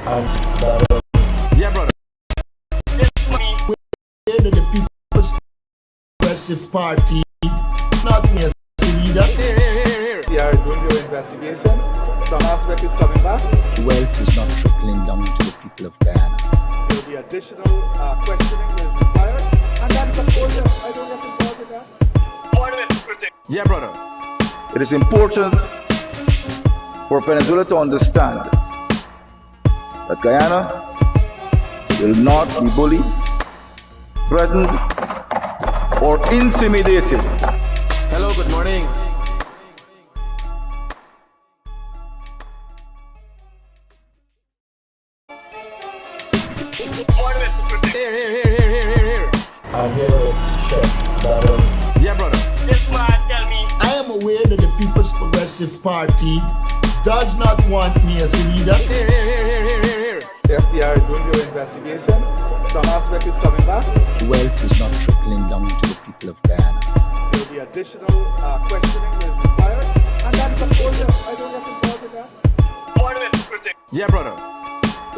Yeah, brother. The People's Progressive Party, not me as a leader. Here. We are doing your investigation. Some aspect is coming back. Wealth is not trickling down to the people of Guyana. There will be additional questioning that is required. And then, of course, I don't get involved with that. Yeah, brother. It is important for Venezuela to understand that Guyana will not be bullied, threatened, or intimidated. Hello, good morning. Here. I'm here to check that Yeah, brother. I am aware that the People's Progressive Party does not want me as a leader. Here. The FBI is doing your investigation. Some aspect is coming back. Wealth is not trickling down to the people of Guyana. There will be additional questioning that is required. And then, of course, I don't get involved with that. Yeah, brother.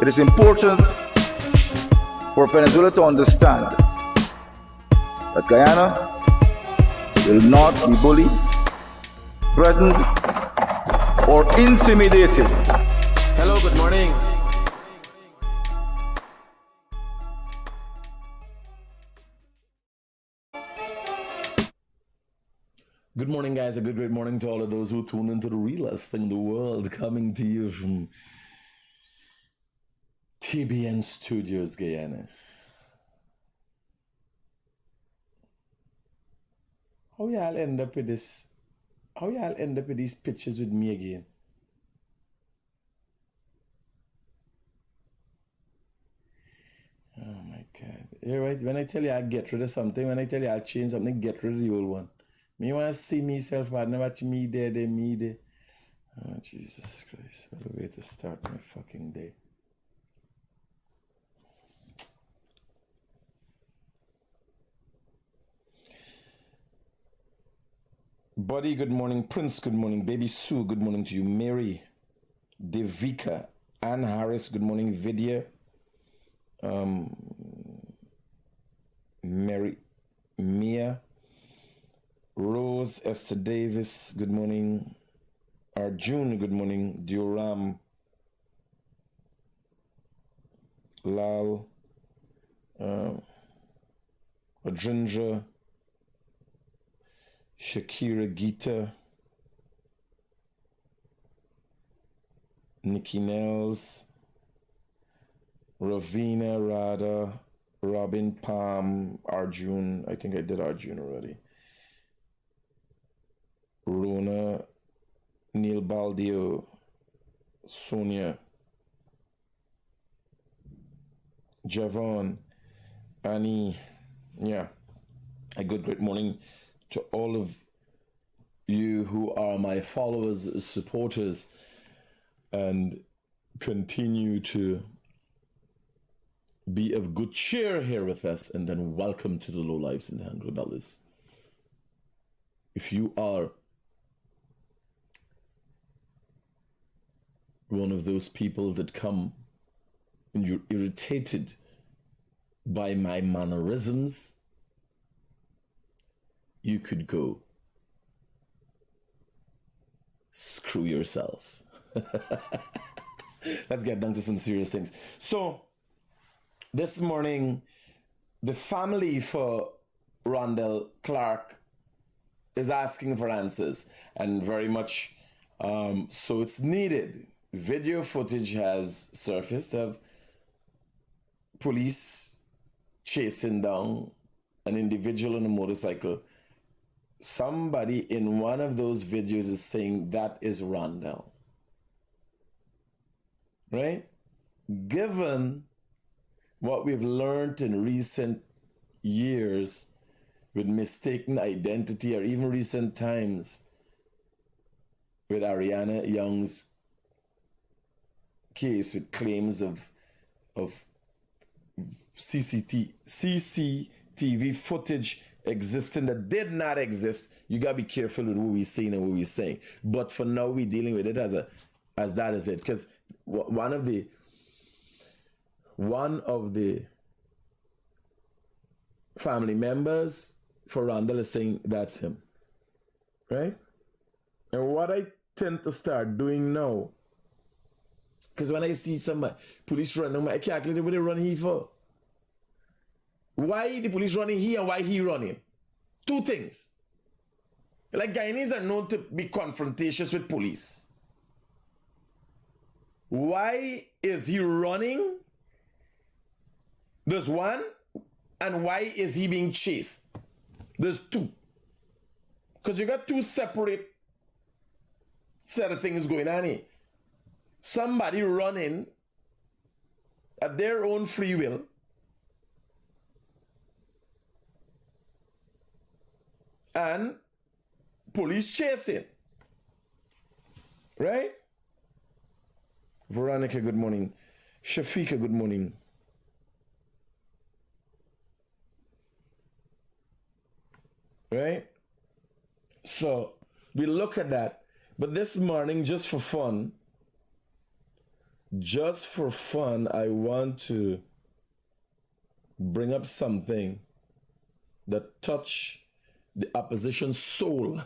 It is important for Venezuela to understand that Guyana will not be bullied, threatened, or intimidated. Hello, good morning. Good morning, guys. A great morning to all of those who tune into the realest thing in the world, coming to you from TBN Studios, Guyana. How y'all end up with this? How y'all end up with these pictures with me again? Oh my God. You're right. When I tell you I get rid of something, when I tell you I'll change something, get rid of the old one. Me want to see myself, but never watch me there, me there. Oh, Jesus Christ. What a way to start my fucking day. Buddy, good morning. Prince, good morning. Baby Sue, good morning to you. Mary, Devika, Ann Harris, good morning. Vidya, Mary, Mia, Rose, Esther Davis, good morning. Arjun, good morning. Dioram, Lal, Adrinja, Shakira, Gita, Nikki Nels, Ravina, Radha, Robin, Palm, Arjun. I think I did Arjun already. Rona, Neil Baldio, Sonia, Javon, Annie. Yeah, a great morning to all of you who are my followers, supporters, and continue to be of good cheer here with us. And then welcome to the Low Lives in $100. If you are one of those people that come and you're irritated by my mannerisms, you could go screw yourself. Let's get down to some serious things. So, this morning, the family for Rondell Clark is asking for answers, and very much so it's needed. Video footage has surfaced of police chasing down an individual on a motorcycle. Somebody in one of those videos is saying that is Rondell. Right? Given what we've learned in recent years with mistaken identity, or even recent times with Ariana Young's case with claims of CCTV footage existing that did not exist, you gotta be careful with what we're saying and what we're saying. But for now, we're dealing with it as that is it. Because one of the one of the family members for Randall is saying that's him. Right? And what I tend to start doing now, because when I see some police running, I calculate what they run here for. Why the police running here and why he running? Two things. Like Guyanese are known to be confrontatious with police. Why is he running? There's one. And why is he being chased? There's two. Because you got two separate set of things going on here. Somebody running at their own free will, and police chasing. Right? Veronica, good morning. Shafika, good morning. Right? So we look at that. But this morning, just for fun, I want to bring up something that touch the opposition's soul.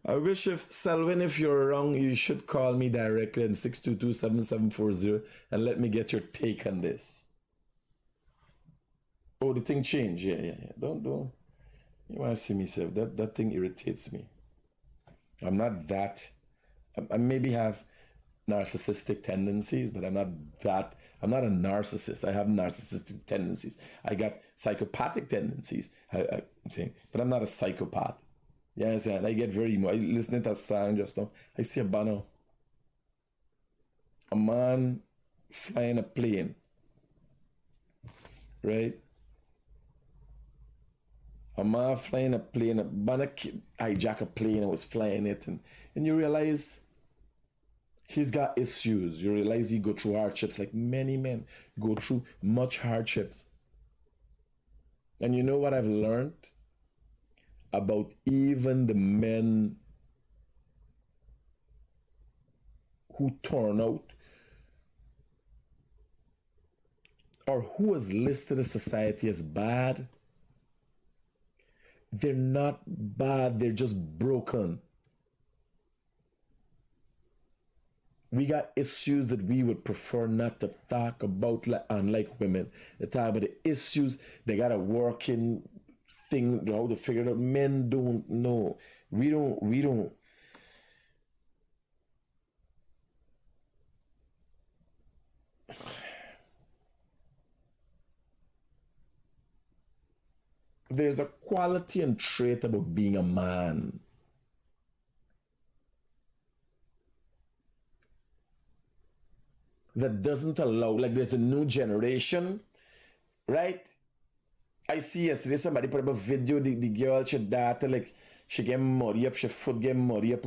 I wish if Selwyn, if you're wrong, you should call me directly at 622-7740 and let me get your take on this. Oh, the thing changed. Yeah. Don't. You want to see me, sir? That thing irritates me. I'm not that. I maybe have narcissistic tendencies, but I'm not a narcissist. I have narcissistic tendencies. I got psychopathic tendencies, I think, but I'm not a psychopath. You understand? I get very I listening to a song just now. I see a banner. A man flying a plane. Right? A man flying a plane, a banner hijack a plane and was flying it, and you realize he's got issues. You realize he go through hardships, like many men go through much hardships. And you know what I've learned about even the men who turn out or who is listed in society as bad? They're not bad, they're just broken. We got issues that we would prefer not to talk about, unlike women. They talk about the issues, they got a working thing, how to figure it out. Men don't know. We don't. There's a quality and trait about being a man that doesn't allow, like there's a new generation, right? I see yesterday somebody put up a video, the girl, she daughter, like she get muddy up, she foot get muddy up.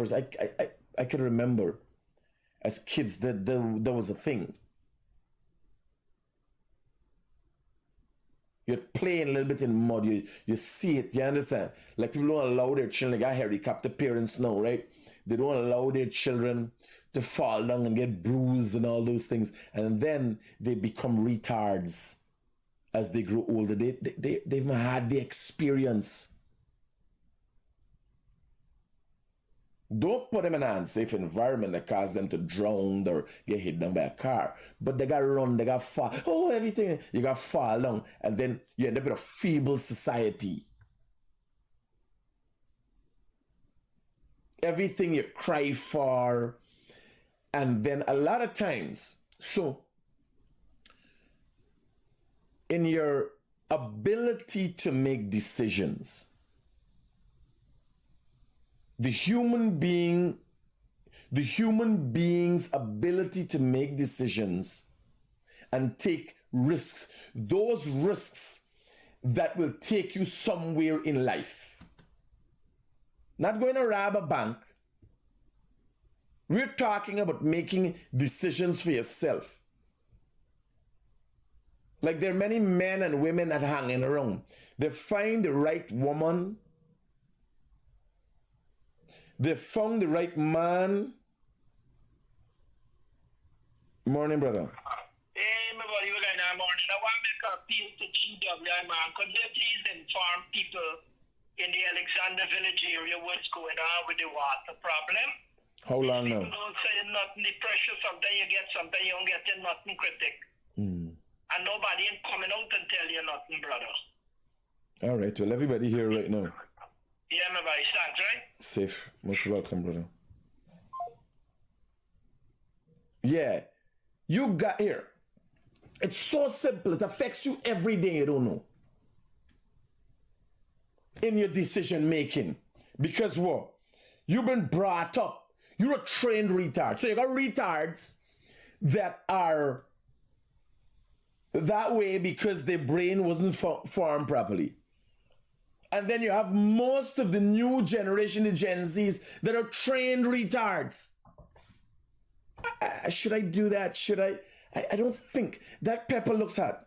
I can remember as kids that was a thing. You're playing a little bit in mud, you see it, you understand? Like people don't allow their children, like I helicopter parents now, right? They don't allow their children to fall down and get bruised and all those things. And then they become retards as they grow older. They've had the experience. Don't put them in an unsafe environment that causes them to drown or get hit down by a car. But they got to run, they got to fall. Oh, everything. You got to fall down. And then you end up in a feeble society. Everything you cry for. And then a lot of times, so in your ability to make decisions, the human being's ability to make decisions and take risks, those risks that will take you somewhere in life. Not going to rob a bank. We're talking about making decisions for yourself. Like there are many men and women that hanging around. They find the right woman. They found the right man. Morning, brother. Hey, my buddy, we're going to morning. I want to make a appeal to GWI, man. Could they please inform people in the Alexander Village area what's going on with the water problem? How long now? People don't say nothing. The pressure, sometimes you get, sometimes you don't get nothing, Critic. And nobody ain't coming out and tell you nothing, brother. All right, well, everybody here right now. Yeah, my buddy, thanks, right? Safe. Most welcome, brother. Yeah. You got here. It's so simple. It affects you every day, you don't know. In your decision making. Because what? You've been brought up. You're a trained retard. So you got retards that are that way because their brain wasn't formed properly. And then you have most of the new generation, the Gen Zs, that are trained retards. Should I do that? Should I? I don't think. That pepper looks hot.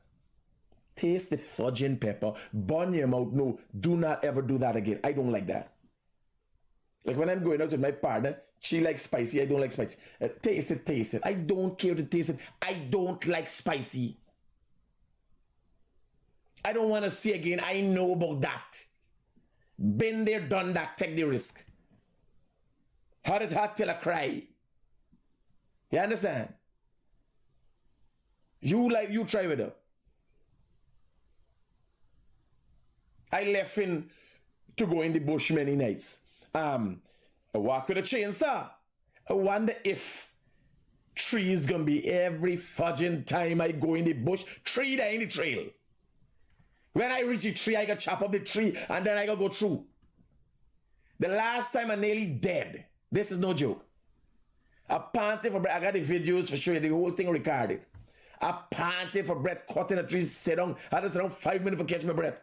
Taste the fudging pepper. Burn your mouth. No, do not ever do that again. I don't like that. Like when I'm going out with my partner, she likes spicy. I don't like spicy. Taste it, taste it. I don't care to taste it. I don't like spicy. I don't want to see again. I know about that. Been there, done that. Take the risk. Had it hot till I cry. You understand? You try with her. I left in to go in the bush many nights. I walk with a chainsaw. I wonder if trees gonna be every fudging time I go in the bush. Tree there in the trail. When I reach the tree, I gotta chop up the tree and then I gotta go through. The last time I nearly dead. This is no joke. I panted for breath. I got the videos for sure. The whole thing recorded. I panted for breath, caught in a tree, sit down. I had to sit down 5 minutes for catch my breath.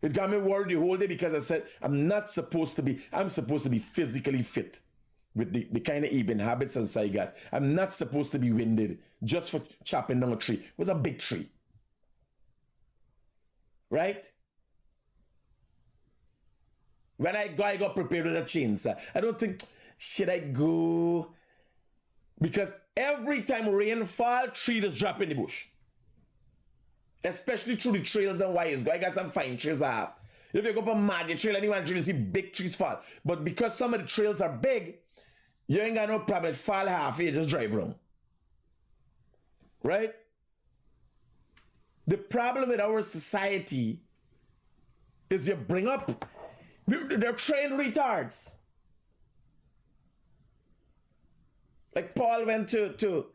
It got me worried the whole day because I said, I'm supposed to be physically fit with the kind of eating habits and so I got. I'm not supposed to be winded just for chopping down a tree. It was a big tree. Right? When I got prepared with a chainsaw. I don't think, should I go? Because every time rain fall, tree just drop in the bush. Especially through the trails and wires. I got some fine trails I have. If you go up a mad trail, anyone you see big trees fall. But because some of the trails are big, you ain't got no problem. It fall half, you just drive wrong. Right? The problem with our society is you bring up, they're trained retards. Like Paul went to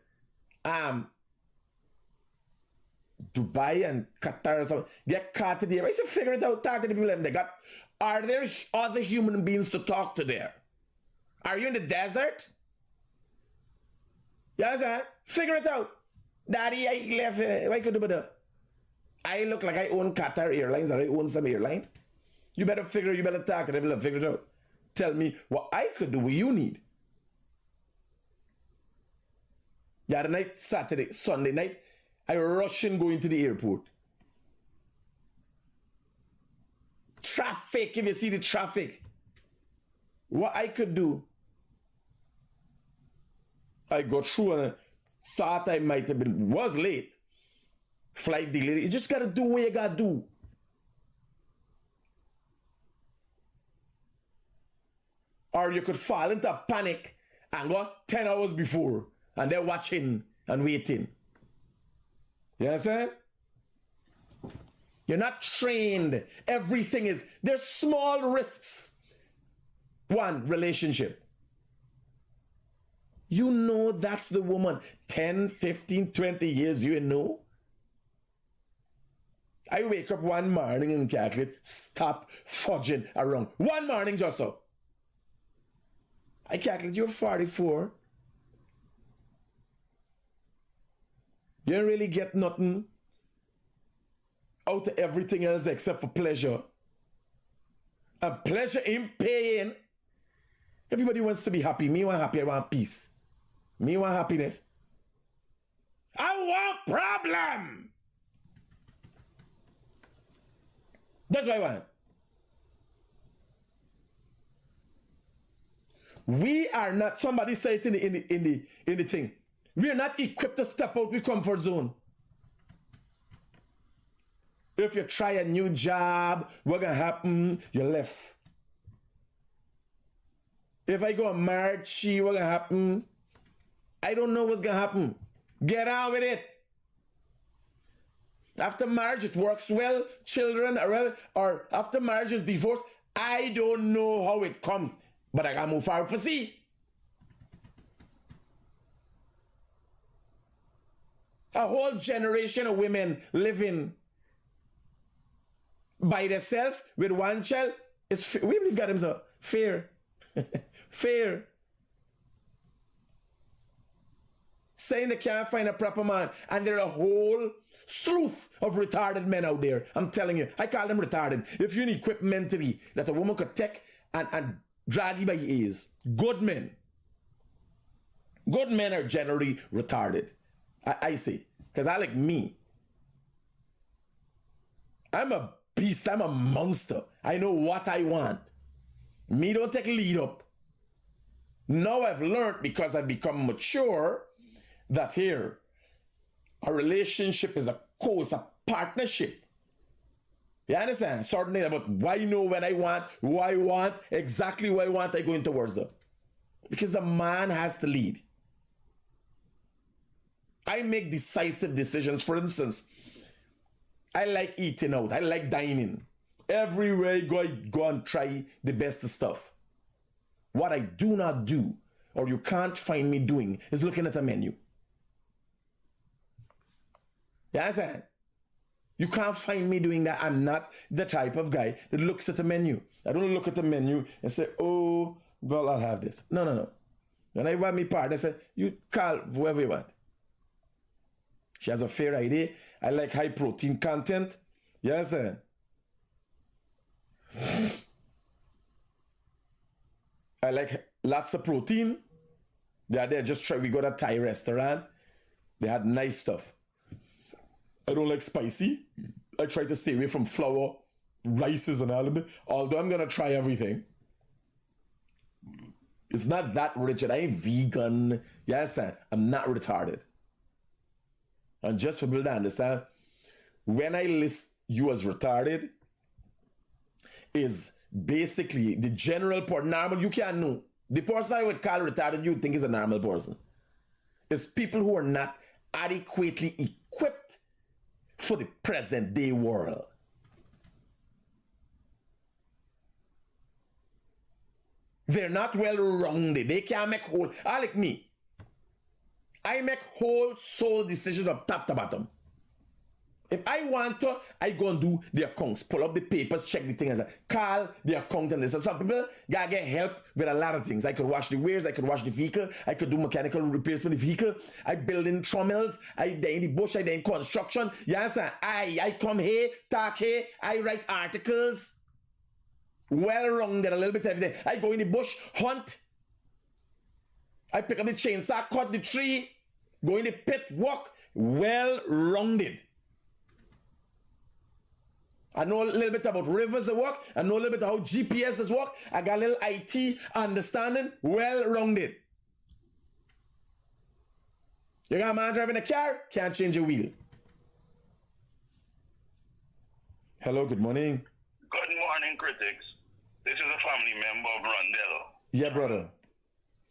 Dubai and Qatar or something, get caught in the air. I said, figure it out, talk to the people they got. Are there other human beings to talk to there? Are you in the desert? Yes, sir. Figure it out. Daddy, I left. Why could do that? I look like I own Qatar Airlines or I own some airline. You better talk to them, figure it out. Tell me what I could do, what you need. The other night, Sunday night, I rush and go into the airport. Traffic, if you see the traffic. What I could do, I got through and I thought I might have was late. Flight delay. You just gotta do what you gotta do. Or you could fall into a panic and go 10 hours before and they're watching and waiting. You understand? You're not trained. Everything is, there's small risks. One, relationship. You know that's the woman. 10, 15, 20 years, you know. I wake up one morning and calculate, stop fudging around. One morning just so. I calculate you're 44. You don't really get nothing out of everything else except for pleasure. And pleasure ain't paying. Everybody wants to be happy. Me want happy, I want peace. Me want happiness. I want problem. That's what I want. We are not, somebody say it in the thing. We are not equipped to step out of comfort zone. If you try a new job, what's gonna happen? You left. If I go and marry she, what's gonna happen? I don't know what's gonna happen. Get on with it. After marriage, it works well, children are well, or after marriage is divorce. I don't know how it comes, but I gotta move forward for see. A whole generation of women living by themselves with one child is we believe God himself fair. Fair. Saying they can't find a proper man, and there are a whole slew of retarded men out there. I'm telling you, I call them retarded. If you need equipped mentally that a woman could take and drag you by your ears, good men. Good men are generally retarded. I say, because I like me. I'm a beast, I'm a monster. I know what I want. Me don't take lead up. Now I've learned, because I've become mature, that here, a relationship is a partnership. You understand? Certain things about why I know when I want, who I want, exactly what I want, I go in towards them. Because a man has to lead. I make decisive decisions. For instance, I like eating out. I like dining. Everywhere I go and try the best stuff. What I do not do, or you can't find me doing, is looking at a menu. You understand? You can't find me doing that. I'm not the type of guy that looks at the menu. I don't look at the menu and say, oh, well, I'll have this. No. When I want me partner, I say, you call whoever you want. She has a fair idea. I like high protein content. You understand? I like lots of protein. They are there. Just try. We got a Thai restaurant. They had nice stuff. I don't like spicy. I try to stay away from flour, rices, and all of it. Although I'm gonna try everything. It's not that rigid. I ain't vegan. Yes, I'm not retarded. And just for people to understand, when I list you as retarded, is basically the general part. Normal, you can't know. The person I would call retarded, you think is a normal person. It's people who are not adequately equipped for the present day world. They're not well rounded. They can't make whole. I like me. I make whole soul decisions from top to bottom. If I want to, I go and do the accounts, pull up the papers, check the things, call the accountant. So some people gotta get help with a lot of things. I could wash the wares, I could wash the vehicle, I could do mechanical repairs for the vehicle. I build in trommels, I in the bush, I in construction. You understand? I come here, talk here, I write articles. Well rounded a little bit every day. I go in the bush, hunt. I pick up the chainsaw, cut the tree, go in the pit, walk. Well rounded. I know a little bit about rivers that work. I know a little bit how GPSs work. I got a little IT understanding. Well rounded. You got a man driving a car, can't change a wheel. Hello, good morning. Good morning, critics. This is a family member of Rondell. Yeah, brother.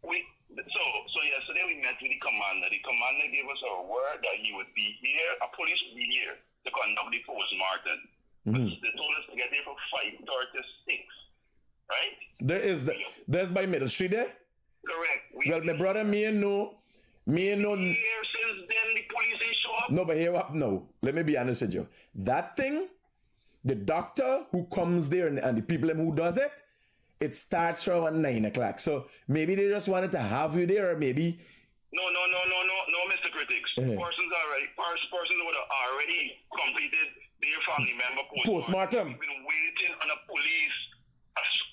So yesterday we met with the commander. The commander gave us a word that he would be here, a police would be here to conduct the post-mortem. Mm-hmm. They told us to get there for 5:36, right? There's by Middle Street there? Correct. Well, my brother, me and no. Here since then the police ain't show up. No, but here up no. Let me be honest with you. That thing, the doctor who comes there and the people who does it, it starts around 9 o'clock. So maybe they just wanted to have you there, or maybe. No, Mr. Critics. Persons would have already completed their family member postmortem. We've been waiting on a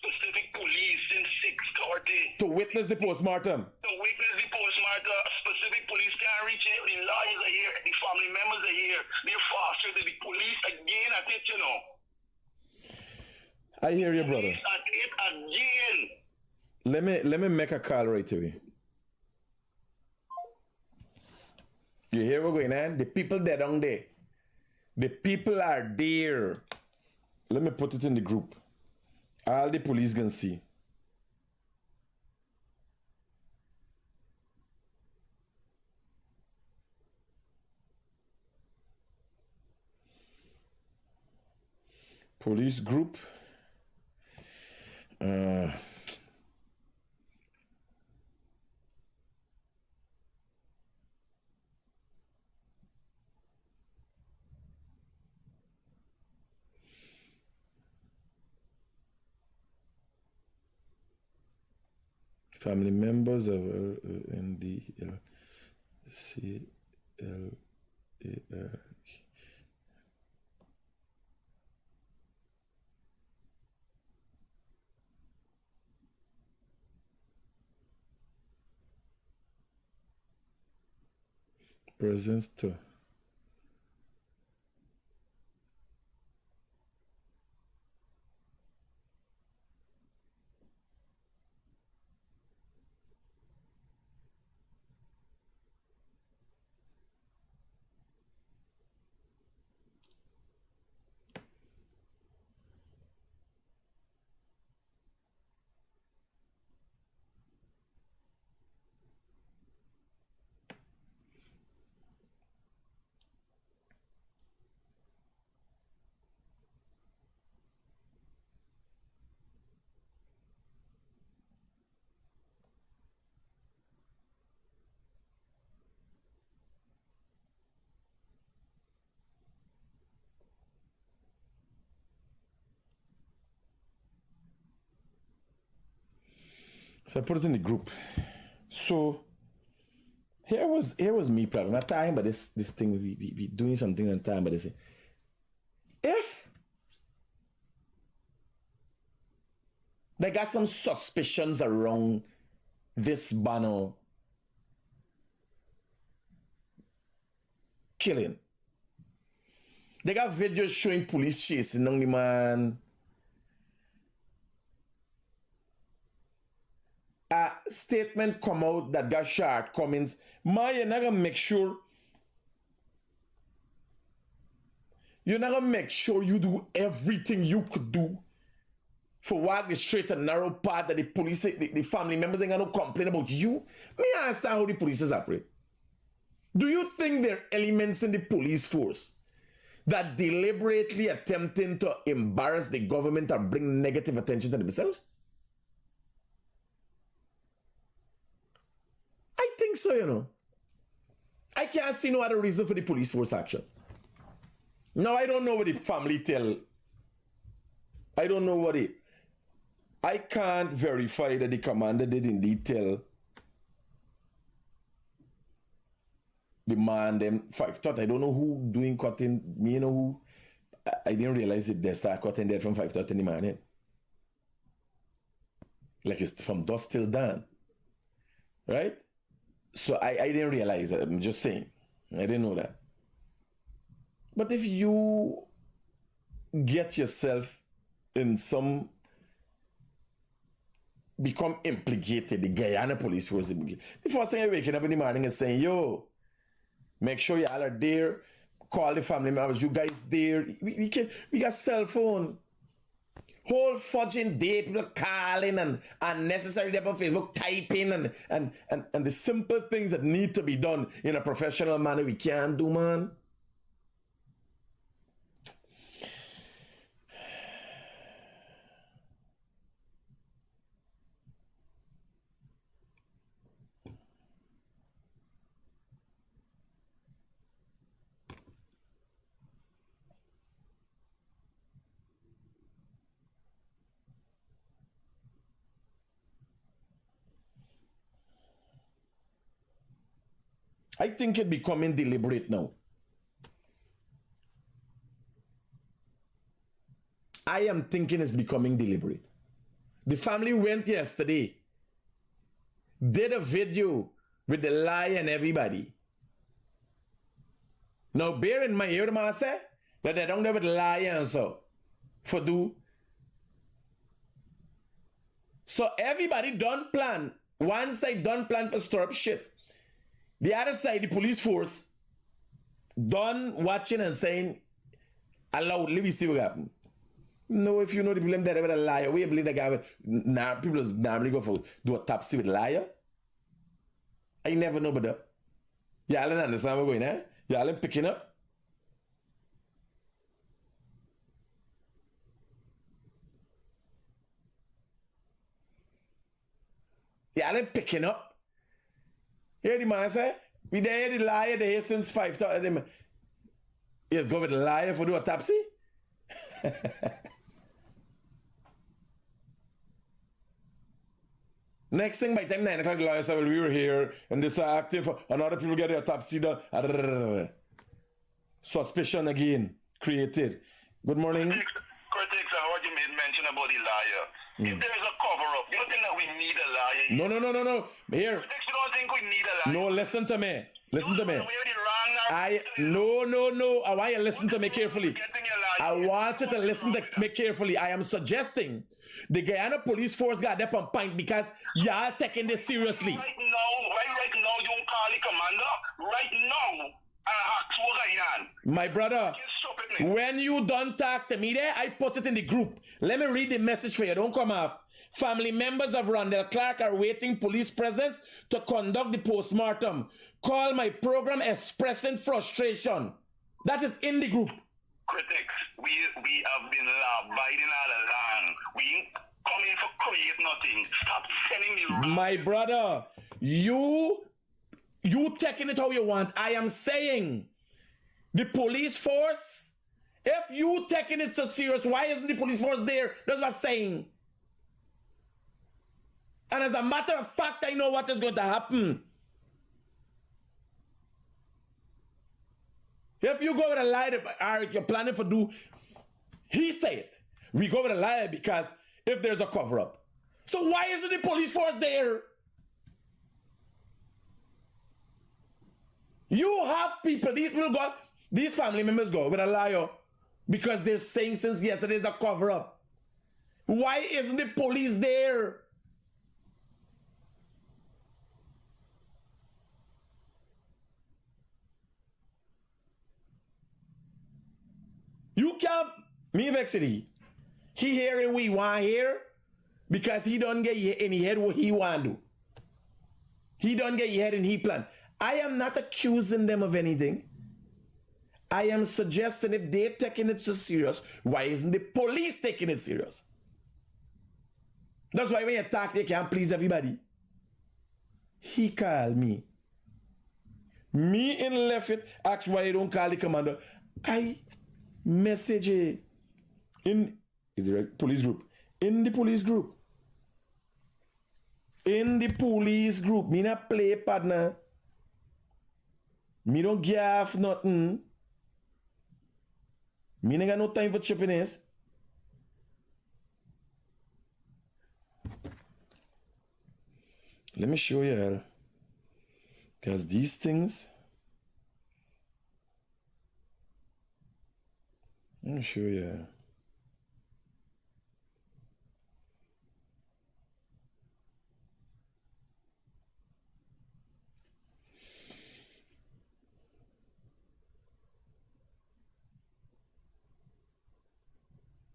specific police since 6:30. To witness the postmortem. To witness the postmortem, a specific police can't reach it. The lawyers are here, the family members are here. They're faster than the police again at it, you know. I hear you, brother. At it again. Let me make a call right away. You hear what's going on? The people there down there. The people are there. Let me put it in the group. All the police can see. Police group. Family members of NDLCLAR. Presence to. So I put it in the group. So here was me problem. Not time, but this thing we doing something on time, but they say if they got some suspicions around this Bano killing. They got videos showing police chasing down the man. A statement come out that got shortcomings. You're not gonna make sure you do everything you could do for walk the straight and narrow path that the police, the family members ain't gonna complain about you. Me understand how the police operate. Do you think there are elements in the police force that deliberately attempting to embarrass the government or bring negative attention to themselves? I think so, you know. I can't see no other reason for the police force action. Now, I don't know what the family tell. I don't know what it. I can't verify that the commander did indeed tell the man them 5 thought. I don't know who doing cutting. Me, you know who. I didn't realize that they start cutting there from 5 thought in the morning. Like it's from dusk till dawn. Right? So I didn't realize that. I'm just saying. I didn't know that. But if you get yourself in some, become implicated, the Guyana police was implicated. The first thing you're waking up in the morning is saying, yo, make sure y'all are there, call the family members, you guys there. We got cell phone. Whole fudging day, people calling and unnecessary day on Facebook, typing and the simple things that need to be done in a professional manner we can't do, man. I think it's becoming deliberate now. I am thinking it's becoming deliberate. The family went yesterday, did a video with the lie and everybody. Now bear in mind, you hear the man say that they don't have the lie and so for do. So everybody done plan. One side done plan for stir up shit. The other side, the police force, done watching and saying, allow, let me see what happen. No, if you know the people that are a liar, we believe the guy will, nah, people normally go for do a topsy with liar. I never know, but y'all understand what's going on? Y'all picking up? Y'all picking up? Hear the man say? We there the liar there since 5:30. Yes, go with the liar for do a topsy? Next thing, by the time 9 o'clock, the lawyer said, well, we were here, and this are active, and other people get their topsy done. Suspicion again created. Good morning. Critics are what you made mention about the liar. If there is a cover-up, you don't think that we need a liar? No. Here. Critics, you don't think we need a liar? No, listen to me. Listen to me. We're the wrong No. I want you to listen to me carefully. I want you to listen to me carefully. I am suggesting the Guyana police force got that on point because y'all taking this seriously. Right now, you don't call the commander. Right now, ask what's going on. My brother, when you don't talk to me there, I put it in the group. Let me read the message for you. Don't come off. Family members of Randall Clark are waiting police presence to conduct the postmortem. Call my program expressing frustration. That is in the group. Critics, we have been abiding all along. We ain't coming for create nothing. Stop sending me wrong. My brother, you taking it how you want. I am saying the police force, if you taking it so serious, why isn't the police force there? That's what I'm saying. And as a matter of fact, I know what is going to happen. If you go with a liar, Eric, you're planning for do, he say it. We go with a liar because if there's a cover-up. So why isn't the police force there? You have people, these people go, these family members go with a liar because they're saying since yesterday there's a cover-up. Why isn't the police there? You can't, me vex with he hearing we want hear because he don't get in his head what he want to do. He don't get your head in he plan. I am not accusing them of anything. I am suggesting if they're taking it so serious, why isn't the police taking it serious? That's why when you talk, they can't please everybody. He called me. Me in left it, ask why you don't call the commander. I message in is the right police group. In the police group. In the police group. Me not play partner. Me don't give nothing. Me ain't got no time for chippiness. Let me show you. Because these things. Let me show you.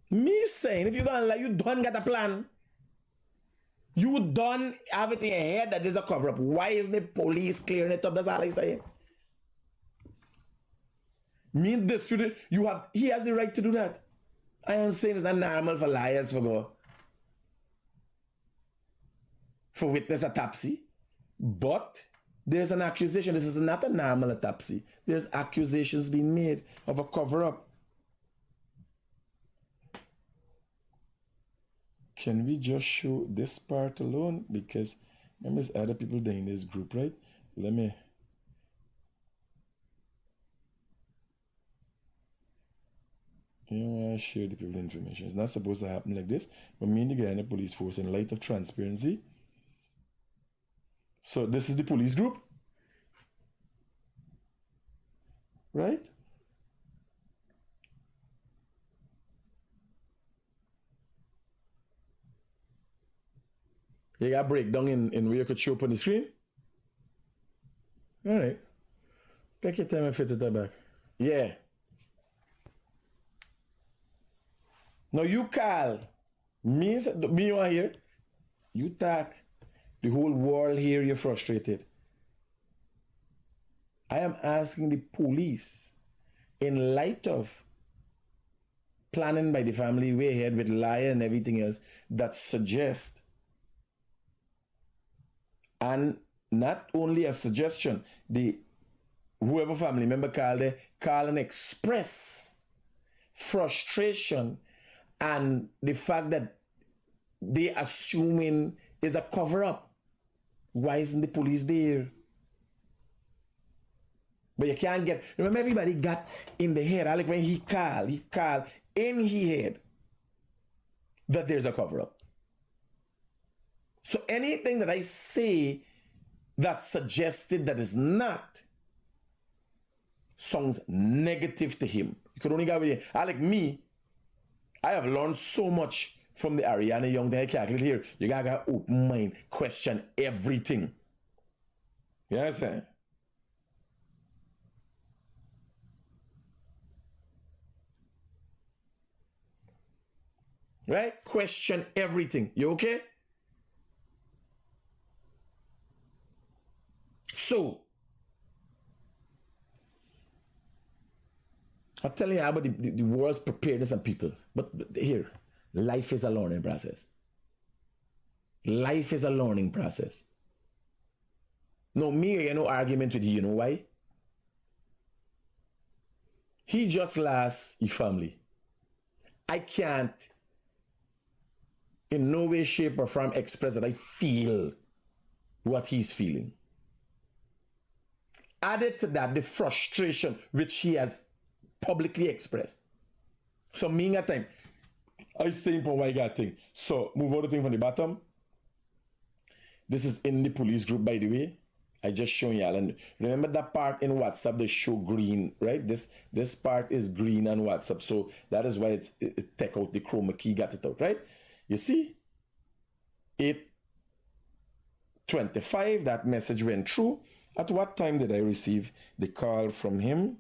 Me saying, if you're gonna lie, you don't got a plan. You don't have it in your head that there's a cover up. Why isn't the police clearing it up? That's all I say. Me disputed, he has the right to do that. I am saying it's not normal for liars for witness autopsy. But there's an accusation. This is not a normal autopsy. There's accusations being made of a cover-up. Can we just show this part alone? Because there's other people there in this group, right? Let me... You want to share the people information. It's not supposed to happen like this. But me and the Guyana police force, in light of transparency. So this is the police group. Right? You got a breakdown in where you could show up on the screen? All right. Take your time and fit it back. Yeah. Now you call. Me you want here? You talk. The whole world here, you're frustrated. I am asking the police, in light of planning by the family way ahead with liar and everything else, that suggest, and not only a suggestion, the whoever family member call and express frustration and the fact that they assuming is a cover-up. Why isn't the police there? But you can't get, remember everybody got in the head, like when he called in his head that there's a cover-up. So anything that I say that suggested that is not sounds negative to him. You could only go with it. Like me, I have learned so much from the Ariana Young that I calculate here. You gotta open mind, question everything. You know what I'm saying? Right? Question everything. You okay? So, I'm telling you about the world's preparedness and people. But here, life is a learning process. Life is a learning process. No, me, no argument with you. You know why? He just lost his family. I can't in no way, shape, or form express that I feel what he's feeling. Added to that, the frustration which he has publicly expressed. So me at time, I stay in what I got thing. So move all the thing from the bottom. This is in the police group, by the way. I just showing y'all. And remember that part in WhatsApp, they show green, right? This part is green on WhatsApp. So that is why it take out the chroma key, got it out, right? You see? 8:25, that message went through. At what time did I receive the call from him?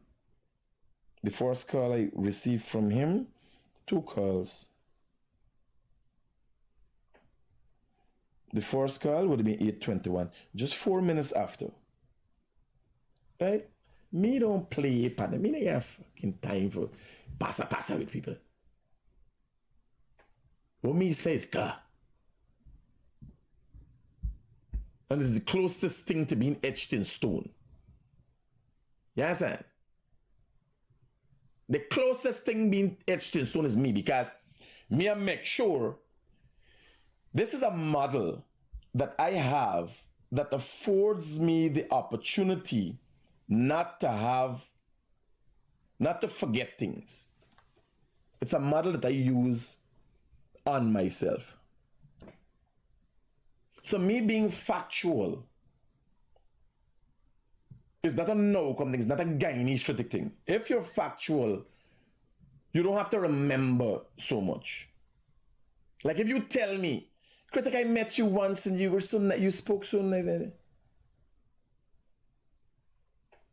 The first call I received from him, 2 calls. The first call would have been 8:21, just 4 minutes after. Right? Me don't play partner. Me don't have fucking time for passa with people. What me says, duh. And it's the closest thing to being etched in stone. You understand? The closest thing being etched in stone is me, because me I make sure this is a model that I have that affords me the opportunity not to forget things. It's a model that I use on myself. So me being factual is not a no-come thing, it's not a gynae critic thing. If you're factual, you don't have to remember so much. Like if you tell me, Critic, I met you once and you were so nice, you spoke so nice.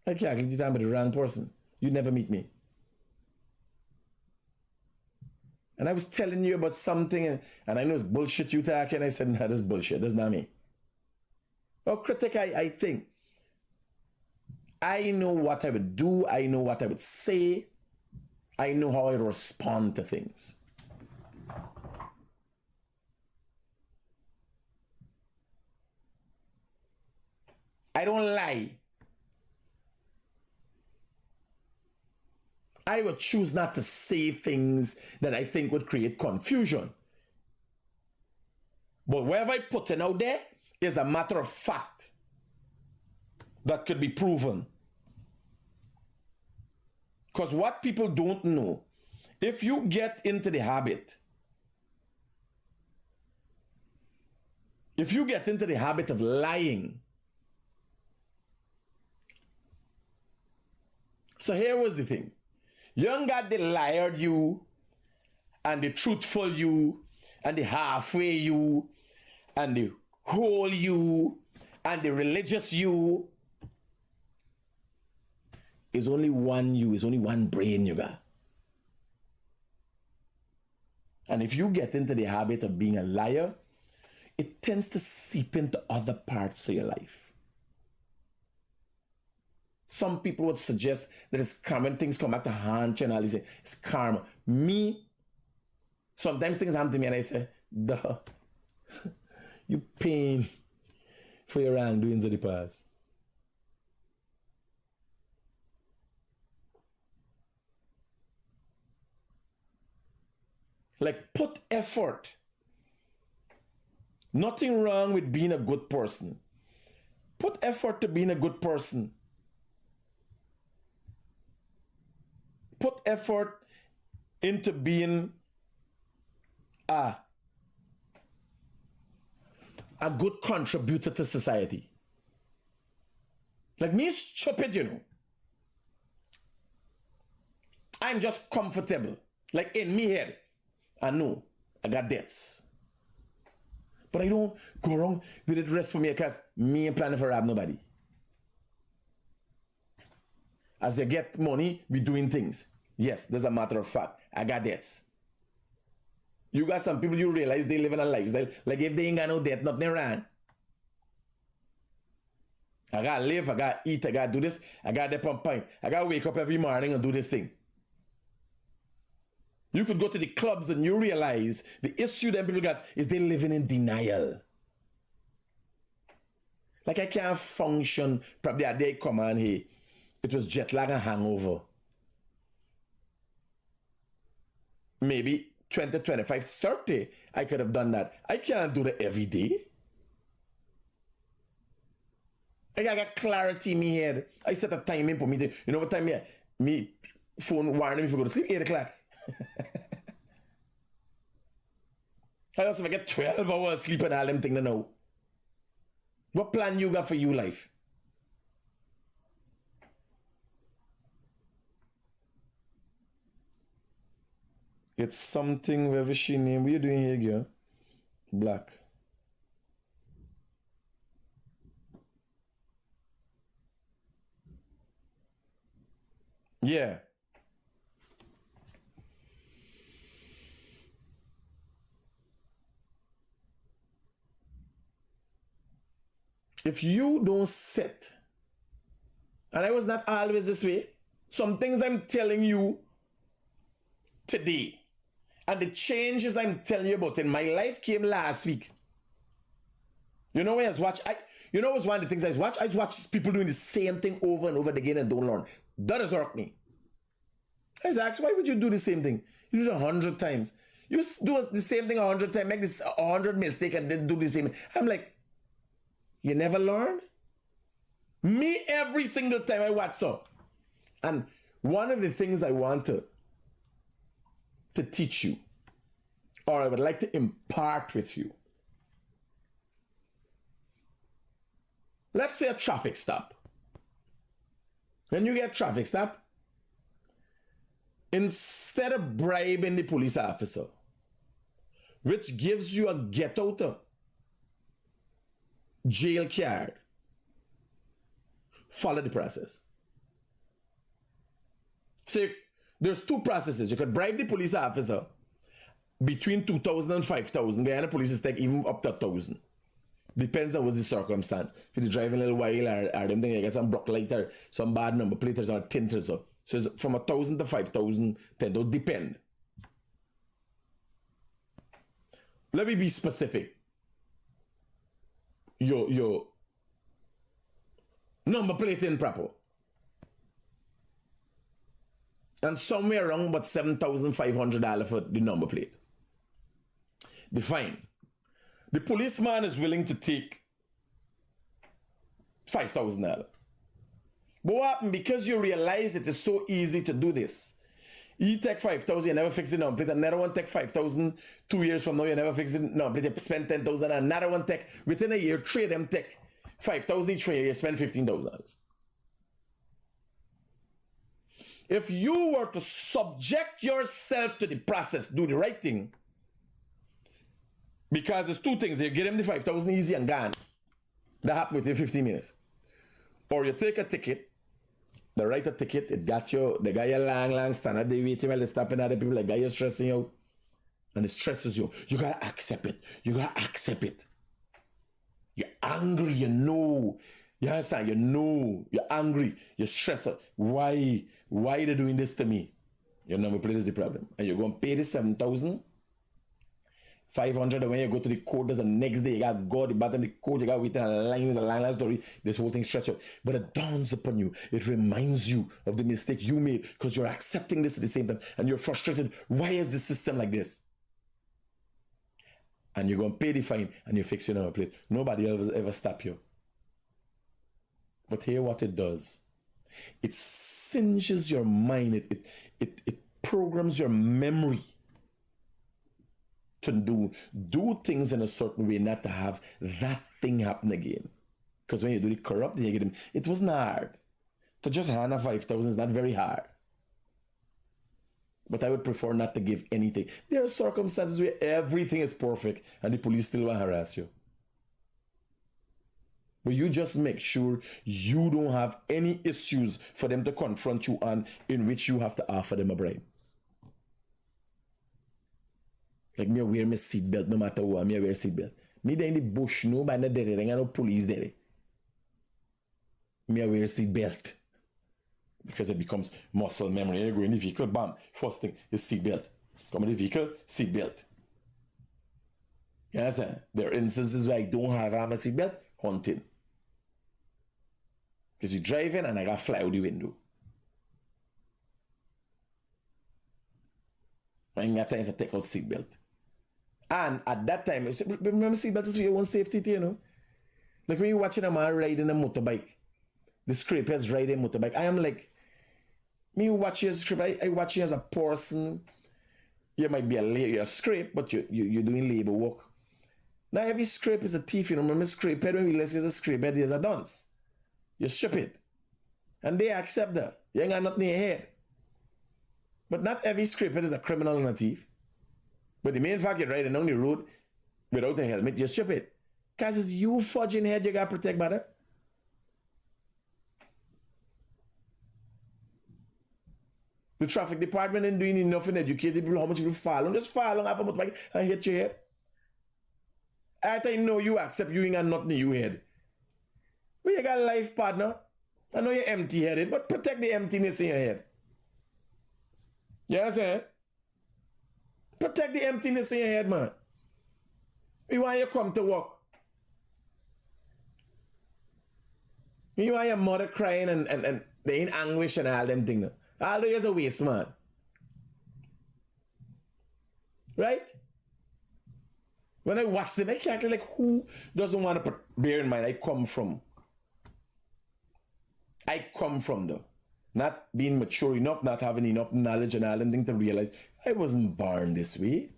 I can't get you talking about the wrong person. You never meet me. And I was telling you about something, and I know it's bullshit you talking, and I said, nah, this is bullshit, that's not me. Oh, Critic, I think. I know what I would do, I know what I would say, I know how I respond to things. I don't lie. I would choose not to say things that I think would create confusion. But whatever I put in out there is a matter of fact that could be proven. Because what people don't know, if you get into the habit, of lying, so here was the thing. You don't got the liar you, and the truthful you, and the halfway you, and the whole you and the religious you is only one you, is only one brain you got. And if you get into the habit of being a liar, it tends to seep into other parts of your life. Some people would suggest that it's karma, things come back to haunt you and all this. It's karma. Me, sometimes things happen to me and I say, duh, you pain for your wrongdoings of the past. Like, put effort. Nothing wrong with being a good person. Put effort to being a good person. Put effort into being a good contributor to society. Like, me is stupid, you know. I'm just comfortable. Like, in me head, I know I got debts. But I don't go wrong with the rest for me because me ain't planning for rob nobody. As you get money, we doing things. Yes, there's a matter of fact. I got debts. You got some people you realize they live in a lifestyle like if they ain't got no debt, nothing wrong. I gotta live, I gotta eat, I gotta do this, I gotta pump pint. I gotta wake up every morning and do this thing. You could go to the clubs and you realize the issue that people got is they living in denial. Like, I can't function. Probably a day come on here. It was jet lag and hangover. Maybe 20, 25, 30, I could have done that. I can't do that every day. I got clarity in my head. I set a time in for me. You know what time here? Me phone warning me if I go to sleep, 8 o'clock. I also get 12 hours sleep and all them things to know. What plan you got for your life? It's something wherever she name. What you doing here, girl? Black. Yeah. If you don't sit, and I was not always this way, some things I'm telling you today, and the changes I'm telling you about in my life came last week. You know when I was watching, you know what's one of the things I watch people doing the same thing over and over again and don't learn. That has hurt me. I was asked, why would you do the same thing? You do it 100 times. You do the same thing 100 times, make this 100 mistake and then do the same. I'm like, you never learn? Me, every single time I watch so. And one of the things I want to teach you, or I would like to impart with you. Let's say a traffic stop. When you get a traffic stop, instead of bribing the police officer, which gives you a get out of jail card, follow the process. So there's two processes. You could bribe the police officer between 2,000 and 5,000. Guyana police take even up to 1,000. Depends on what's the circumstance. If you're driving a little while or them thing, you get some broke light or some bad number plate or some tint or so. So it's from 1,000 to 5,000, 10,000, depend. Let me be specific. Your number plate improper. And somewhere around about $7,500 for the number plate. The fine. The policeman is willing to take $5,000. But what happened? Because you realize it is so easy to do this. You take 5,000, you never fix the number plate. Another one take 5,000. 2 years from now, you never fix the number plate. You spend 10,000. Another one take, within a year, 3 of them take 5,000 each. You spend $15,000. If you were to subject yourself to the process, do the right thing, Because there's two things. You get him the 5,000 easy and gone. That happened within 15 minutes. Or you take a ticket, they write a ticket, it got you, the guy you long standing there waiting while they stopping other people, the guy you're stressing out, and it stresses you. You gotta accept it. You gotta accept it. You're angry, you know. You understand? You know. You're angry. You're stressed out. Why? Why are they doing this to me? Your number plate is the problem. And you're going to pay the 7,500, and when you go to the court, there's the next day, you got to go to the bottom of the court, you got to wait in a line story. This whole thing stresses you out. But it dawns upon you. It reminds you of the mistake you made because you're accepting this at the same time and you're frustrated. Why is the system like this? And you're going to pay the fine and you fix your number plate. Nobody else ever stop you. But hear what it does. It singes your mind. It programs your memory to do things in a certain way, not to have that thing happen again. Because when you do the corrupt, you get them. It wasn't hard. To just hand a 5,000 is not very hard. But I would prefer not to give anything. There are circumstances where everything is perfect and the police still will harass you. But you just make sure you don't have any issues for them to confront you on in which you have to offer them a bribe. Like me wear my seatbelt no matter what, me wear seatbelt. Me there in the bush, nobody there, there ain't no police there. Me wear seatbelt. Because it becomes muscle memory. You go in the vehicle, bam, first thing is seatbelt. Come in the vehicle, seatbelt. You understand? There are instances where I don't have a seatbelt, hunting. Because we driving and I got fly out the window. I ain't got time to take out seatbelt. And at that time, remember seatbelt is for your own safety too, you know? Like when you're watching a man riding a motorbike, the scrapers riding a motorbike, I am like, me watch you as a scraper, I watch you as a person. You might be a scrape, but you're doing labor work. Now every scrape is a thief, you know. Remember scraper, when we less is a scraper, there's a dance. You strip it. And they accept that. You ain't got nothing in your head. But not every scraper is a criminal and a thief. But the main fact you're riding down the road without a helmet, you strip it. Because it's you fudging head you got to protect, brother. The traffic department ain't doing enough in educating people how much people fall on. Just fall on half a motorbike and hit your head. After you know you accept you ain't got nothing in your head. But you got a life partner. I know you're empty-headed, but protect the emptiness in your head. You understand? Protect the emptiness in your head, man. We want you to come to work. You want your mother crying and they in anguish and all them things. Although you're a waste, man. Right? When I watch them, I can't like who doesn't want to bear in mind I come from. I come from though. Not being mature enough, not having enough knowledge and all them things to realize I wasn't born this way.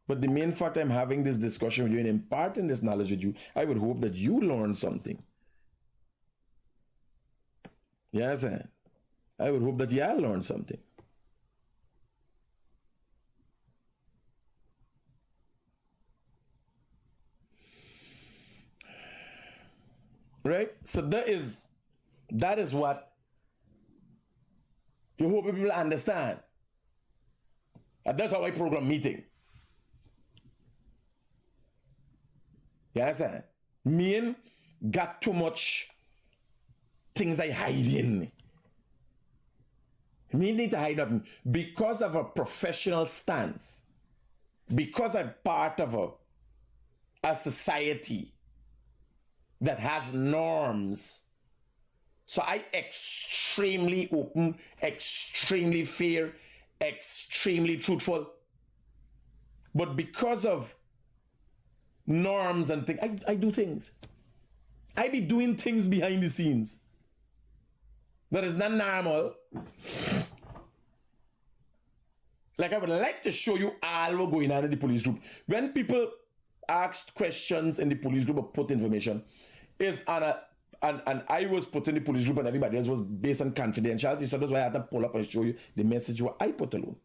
But the main fact I'm having this discussion with you and imparting this knowledge with you, I would hope that you learn something. Yes, I would hope that y'all learn something. Right? So that is what you hope people understand. And that's how I program meeting. Yes, me got too much things I hide in. Me need to hide nothing because of a professional stance. Because I'm part of a society that has norms. So I extremely open, extremely fair, extremely truthful. But because of norms and things, I do things. I be doing things behind the scenes that is not normal. Like I would like to show you all what's going on in the police group. When people asked questions in the police group or put information, is on a and I was put in the police group and everybody else was based on confidentiality. So that's why I had to pull up and show you the message what I put alone.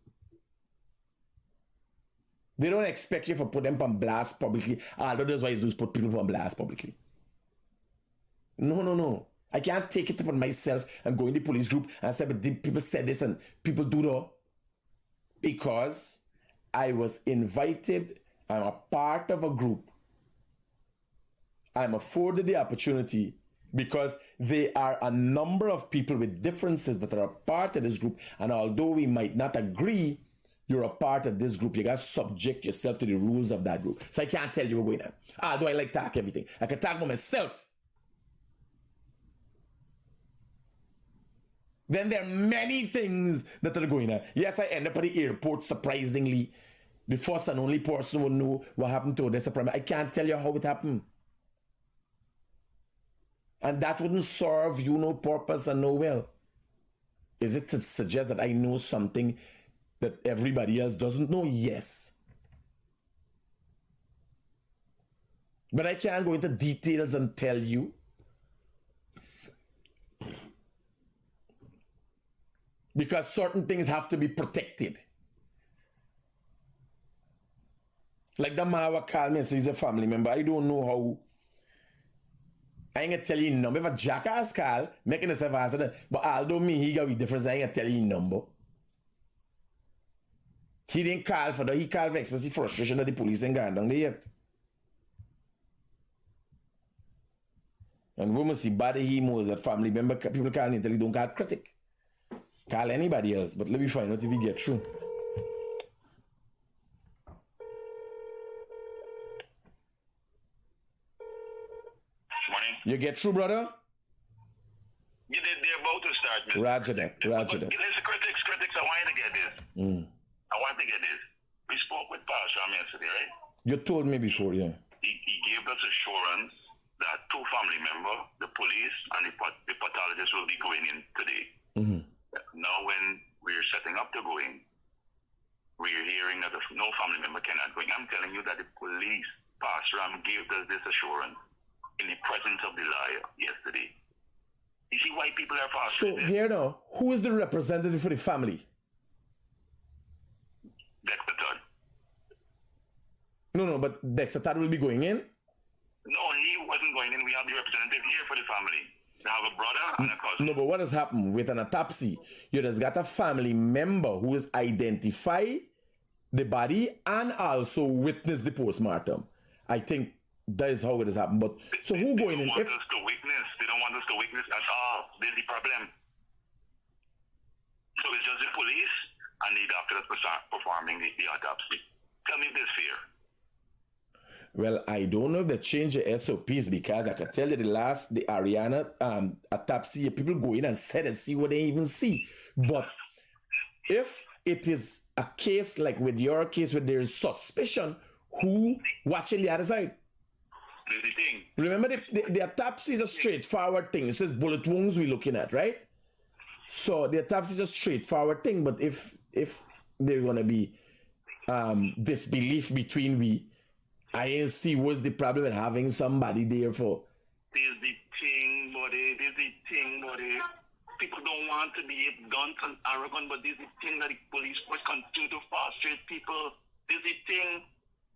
They don't expect you to put them on blast publicly. Although that's why you do is put people on blast publicly. No. I can't take it upon myself and go in the police group and say, but did people say this and people do that? Because I was invited, I'm a part of a group. I'm afforded the opportunity because there are a number of people with differences that are a part of this group. And although we might not agree, you're a part of this group. You got to subject yourself to the rules of that group. So I can't tell you we're going on. Do I like talk everything? I can talk about myself. Then there are many things that are going on. Yes, I end up at the airport, surprisingly. The first and only person who know what happened to Odessa Prime. I can't tell you how it happened. And that wouldn't serve you no purpose and no well. Is it to suggest that I know something that everybody else doesn't know? Yes. But I can't go into details and tell you. Because certain things have to be protected. Like the man who called me and says he's a family member. I don't know how. I ain't gonna tell you number. If a jackass call, making himself answer. But although me, he got a difference, I ain't gonna tell you number. He didn't call for that. He called for expressive frustration that the police ain't gone down there yet. And when we see bad he knows that family member, people call him until he don't call Critic. Call anybody else, but let me find out if we get through. Morning. You get through, brother? You did. They're about to start, Mr. Roger that. Roger that. Listen, critics, I want you to get this. I want to get this. We spoke with Pastor yesterday, right? You told me before, yeah. He gave us assurance that 2 family members, the police and the pathologist, will be going in today. Now, when we're setting up to go in, we're hearing that no family member cannot go in. I'm telling you that the police, Pastor Ram, gave us this assurance in the presence of the liar yesterday. You see why people are frustrated? So here now, who is the representative for the family? Dexter Todd. No, but Dexter Todd will be going in? No, he wasn't going in. We have the representative here for the family. They have a brother and a cousin. No, but what has happened with an autopsy? You just got a family member who is identify the body and also witness the postmortem. I think that is how it has happened. But so who going in? They don't want us to witness. They don't want us to witness at all. This is the problem. So it's just the police and the doctor that's performing the autopsy. Tell me if there's fear. Well, I don't know if they change the SOPs because I can tell you the Ariana autopsy, people go in and say and see what they even see. But if it is a case like with your case where there is suspicion, who watching the other side? There's the thing. Remember, the autopsy is a straightforward thing. It says bullet wounds we're looking at, right? So the autopsy is a straightforward thing. But if there's going to be disbelief between we, I ain't see what's the problem with having somebody there for. There's the thing, buddy. There's the thing, buddy. People don't want to be arrogant and arrogant, but there's the thing that the police must continue to frustrate people. There's the thing.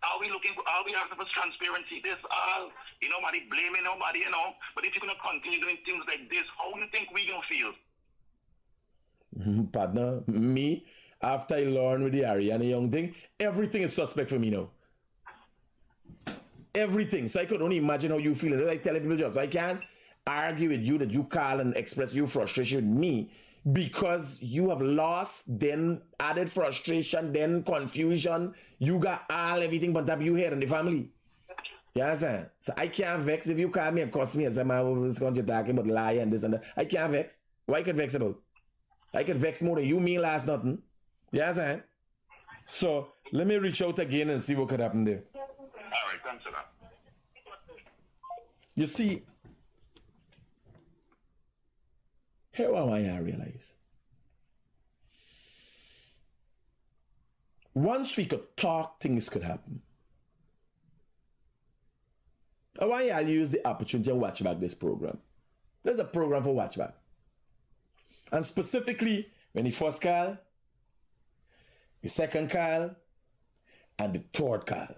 Are we asking for transparency? This all, nobody blaming nobody, But if you're going to continue doing things like this, how do you think we're going to feel? Partner, me, after I learned with the Ariana Young thing, everything is suspect for me now. Everything. So I could only imagine how you feel. And like telling people just, I can't argue with you that you call and express your frustration with me because you have lost, then added frustration, then confusion. You got everything but up you here in the family. You understand? So I can't vex if you call me and cuss me and say, man, what was going to talking about lie and this and that. I can't vex. Why could vex about? I could vex more than you mean last nothing. You understand? So let me reach out again and see what could happen there. All right, thanks a lot. You see, here what I realize. Once we could talk, things could happen. Why I'll use the opportunity and watch back this program. There's a program for watch back. And specifically, when he first call, the second call, and the third call.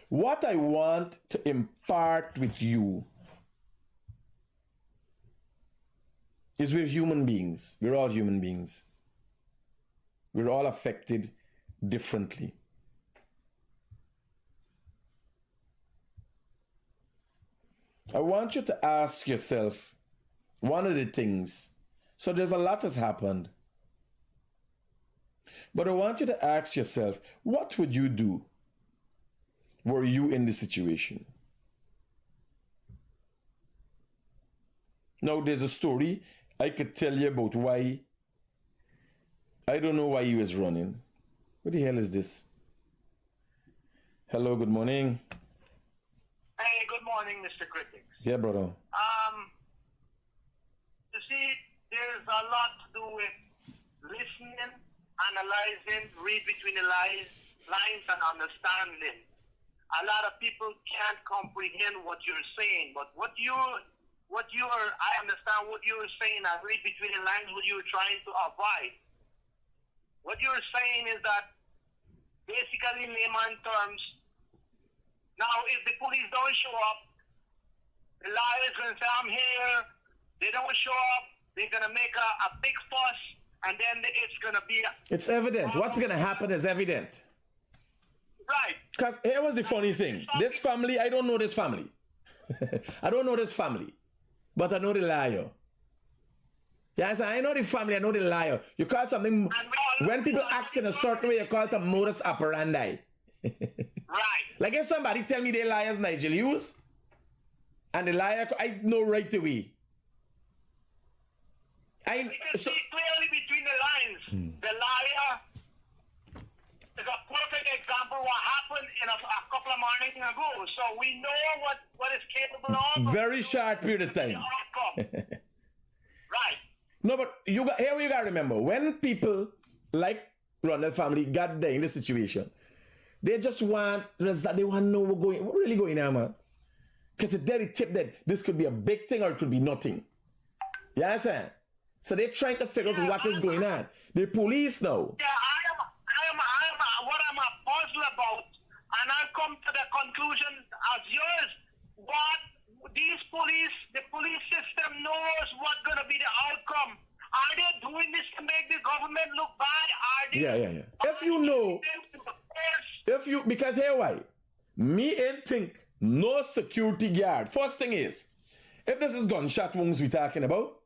What I want to impart with you is we're human beings. We're all human beings. We're all affected differently. I want you to ask yourself one of the things. So there's a lot has happened. But I want you to ask yourself, what would you do were you in this situation? Now, there's a story I could tell you about why. I don't know why he was running. What the hell is this? Hello, good morning. Hey, good morning, Mr. Critic. Yeah, brother. You see, there's a lot to do with listening, analyzing, read between the lines and understanding. A lot of people can't comprehend what you're saying, but I understand what you're saying. I read between the lines what you're trying to avoid. What you're saying is that, basically in layman terms, now if the police don't show up, the liar's going to say, I'm here. They don't show up. They're going to make a big fuss, and then it's going to be... It's evident. What's going to happen is evident. Right. Because here was the funny thing. This family, I don't know this family. I don't know this family. But I know the liar. Yes, I know the family, I know the liar. You call something... When people act in a certain way, you call it a modus operandi. Right. Like if somebody tell me they liars Nigel Hughes, and the liar, I know right away. You can see clearly between the lines. The liar is a perfect example of what happened in a couple of mornings ago. So we know what is capable of. Very short period of time. Right. No, but here you gotta remember, when people like Ronald family got there in the situation, they just want result. They want to know what really going on, man. Because it's very tip that this could be a big thing or it could be nothing. You understand? So they're trying to figure out what is going on. The police now. Yeah, what I'm puzzled about, and I've come to the conclusion as yours, the police system knows what's going to be the outcome. Are they doing this to make the government look bad? Are they? Yeah. If you know, because here why? Me ain't think no security guard. First thing is, if this is gunshot wounds we're talking about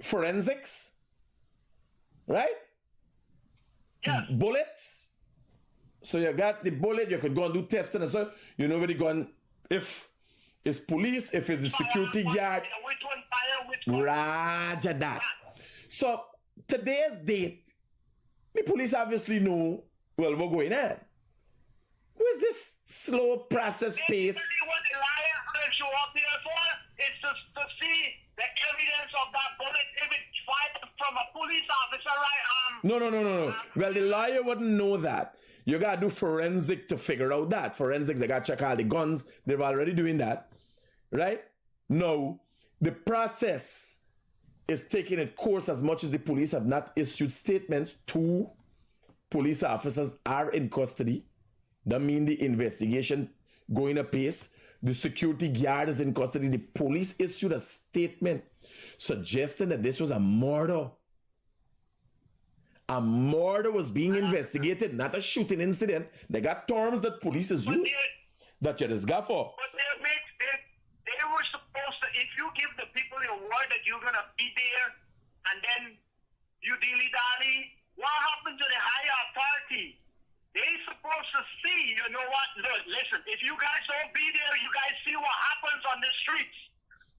forensics, right? Yeah. Bullets. So you got the bullet, you could go and do testing and so you know where they going. If it's police, if it's the security guard. Roger that. So today's date, the police obviously know what's going on. Who is this slow process pace? What the liar show up there for is to see the evidence of that bullet if it's fired from a police officer, right? No. Well, the lawyer wouldn't know that. You gotta do forensic to figure out that. Forensics, they gotta check all the guns. They're already doing that, right? No, the process is taking its course as much as the police have not issued statements. 2 police officers are in custody. That means the investigation going apace. The security guard is in custody. The police issued a statement suggesting that this was a murder. A murder was being investigated, not a shooting incident. They got terms that police is used that you just got for. But they were supposed to, if you give the people your word that you're going to be there and then you dilly-dally, what happened to the higher authority? They supposed to see, you know what? Look, listen, if you guys don't be there, you guys see what happens on the streets.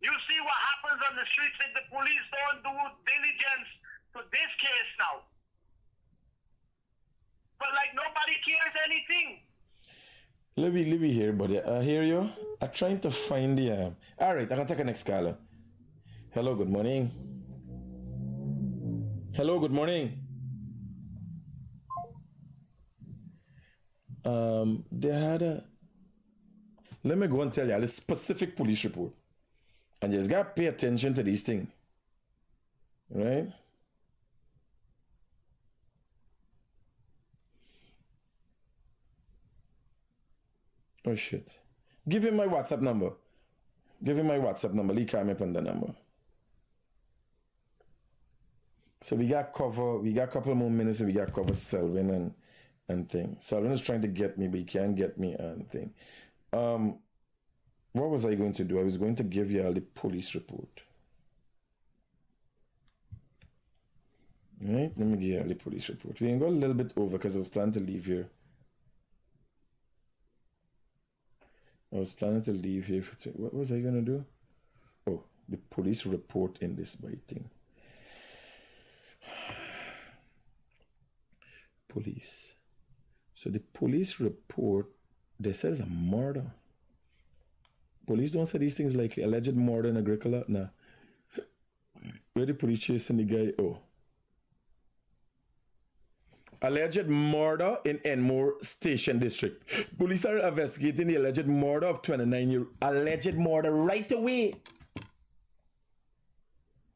You see what happens on the streets if the police don't do diligence to this case now. But like nobody cares anything. Let me hear, buddy. I hear you. I'm trying to find the... All right, I can take a next caller. Hello, good morning. Hello, good morning. They had a... Let me go and tell you this specific police report. And you just got to pay attention to these things. Right? Oh shit. Give him my WhatsApp number. Give him my WhatsApp number. He call me upon the number. So we got cover. We got a couple more minutes and we got cover Selwyn and thing. Selwyn is trying to get me, but he can't get me and thing. What was I going to do? I was going to give you all the police report. Right? Let me give you all the police report. We can go a little bit over because I was planning to leave here. What was I going to do? Oh, the police report in this thing. Police. So the police report, they says a murder. Police don't say these things like alleged murder in Agricola. Nah. Where the police chasing the guy? Oh. Alleged murder in Enmore Station District. Police are investigating the alleged murder of 29-year-old. Alleged murder right away.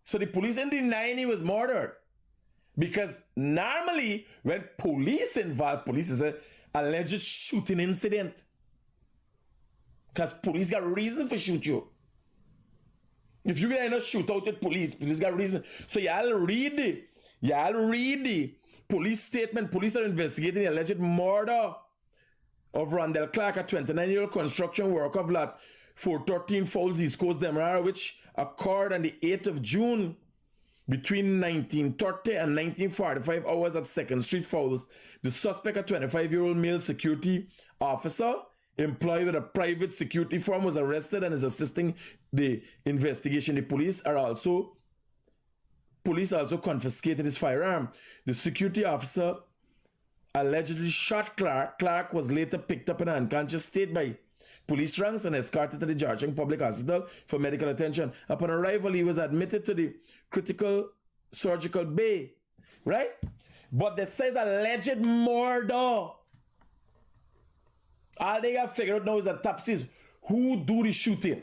So the police ain't denying he was murdered. Because normally, when police involve, police is an alleged shooting incident. Because police got reason for shoot you. If you get a shootout with police got reason. So y'all read the police statement. Police are investigating the alleged murder of Randall Clark, a 29-year-old construction worker of lot 413 Fowles East Coast, Demerara, which occurred on the 8th of June between 1930 and 1945 hours at 2nd Street, Fowles. The suspect, a 25-year-old male security officer employed with a private security firm, was arrested and is assisting the investigation. The police also confiscated his firearm. The security officer allegedly shot Clark. Clark was later picked up in an unconscious state by police ranks and escorted to the Georgian Public Hospital for medical attention. Upon arrival, he was admitted to the critical surgical bay, right? But this says alleged murder. All they got figured out now is that Tapsies who do the shooting.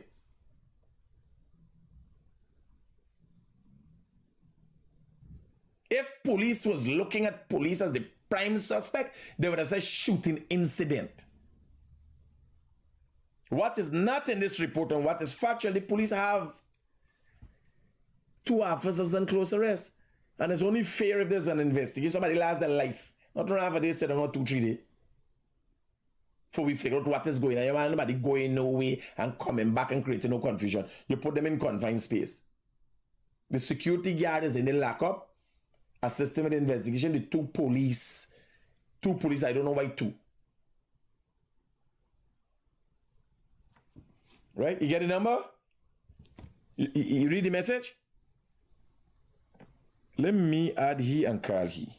If police was looking at police as the prime suspect, they would have said shooting incident. What is not in this report and what is factual, the police have 2 officers in close arrest. And it's only fair if there's an investigation. Somebody lost their life. Not half a day, 7 or 2, 3 days. For we figure out what is going on. You want nobody going nowhere and coming back and creating no confusion. You put them in confined space. The security guard is in the lockup, assisting with the investigation. The 2 police, I don't know why 2. Right? You get the number? You read the message? Let me add he and call he.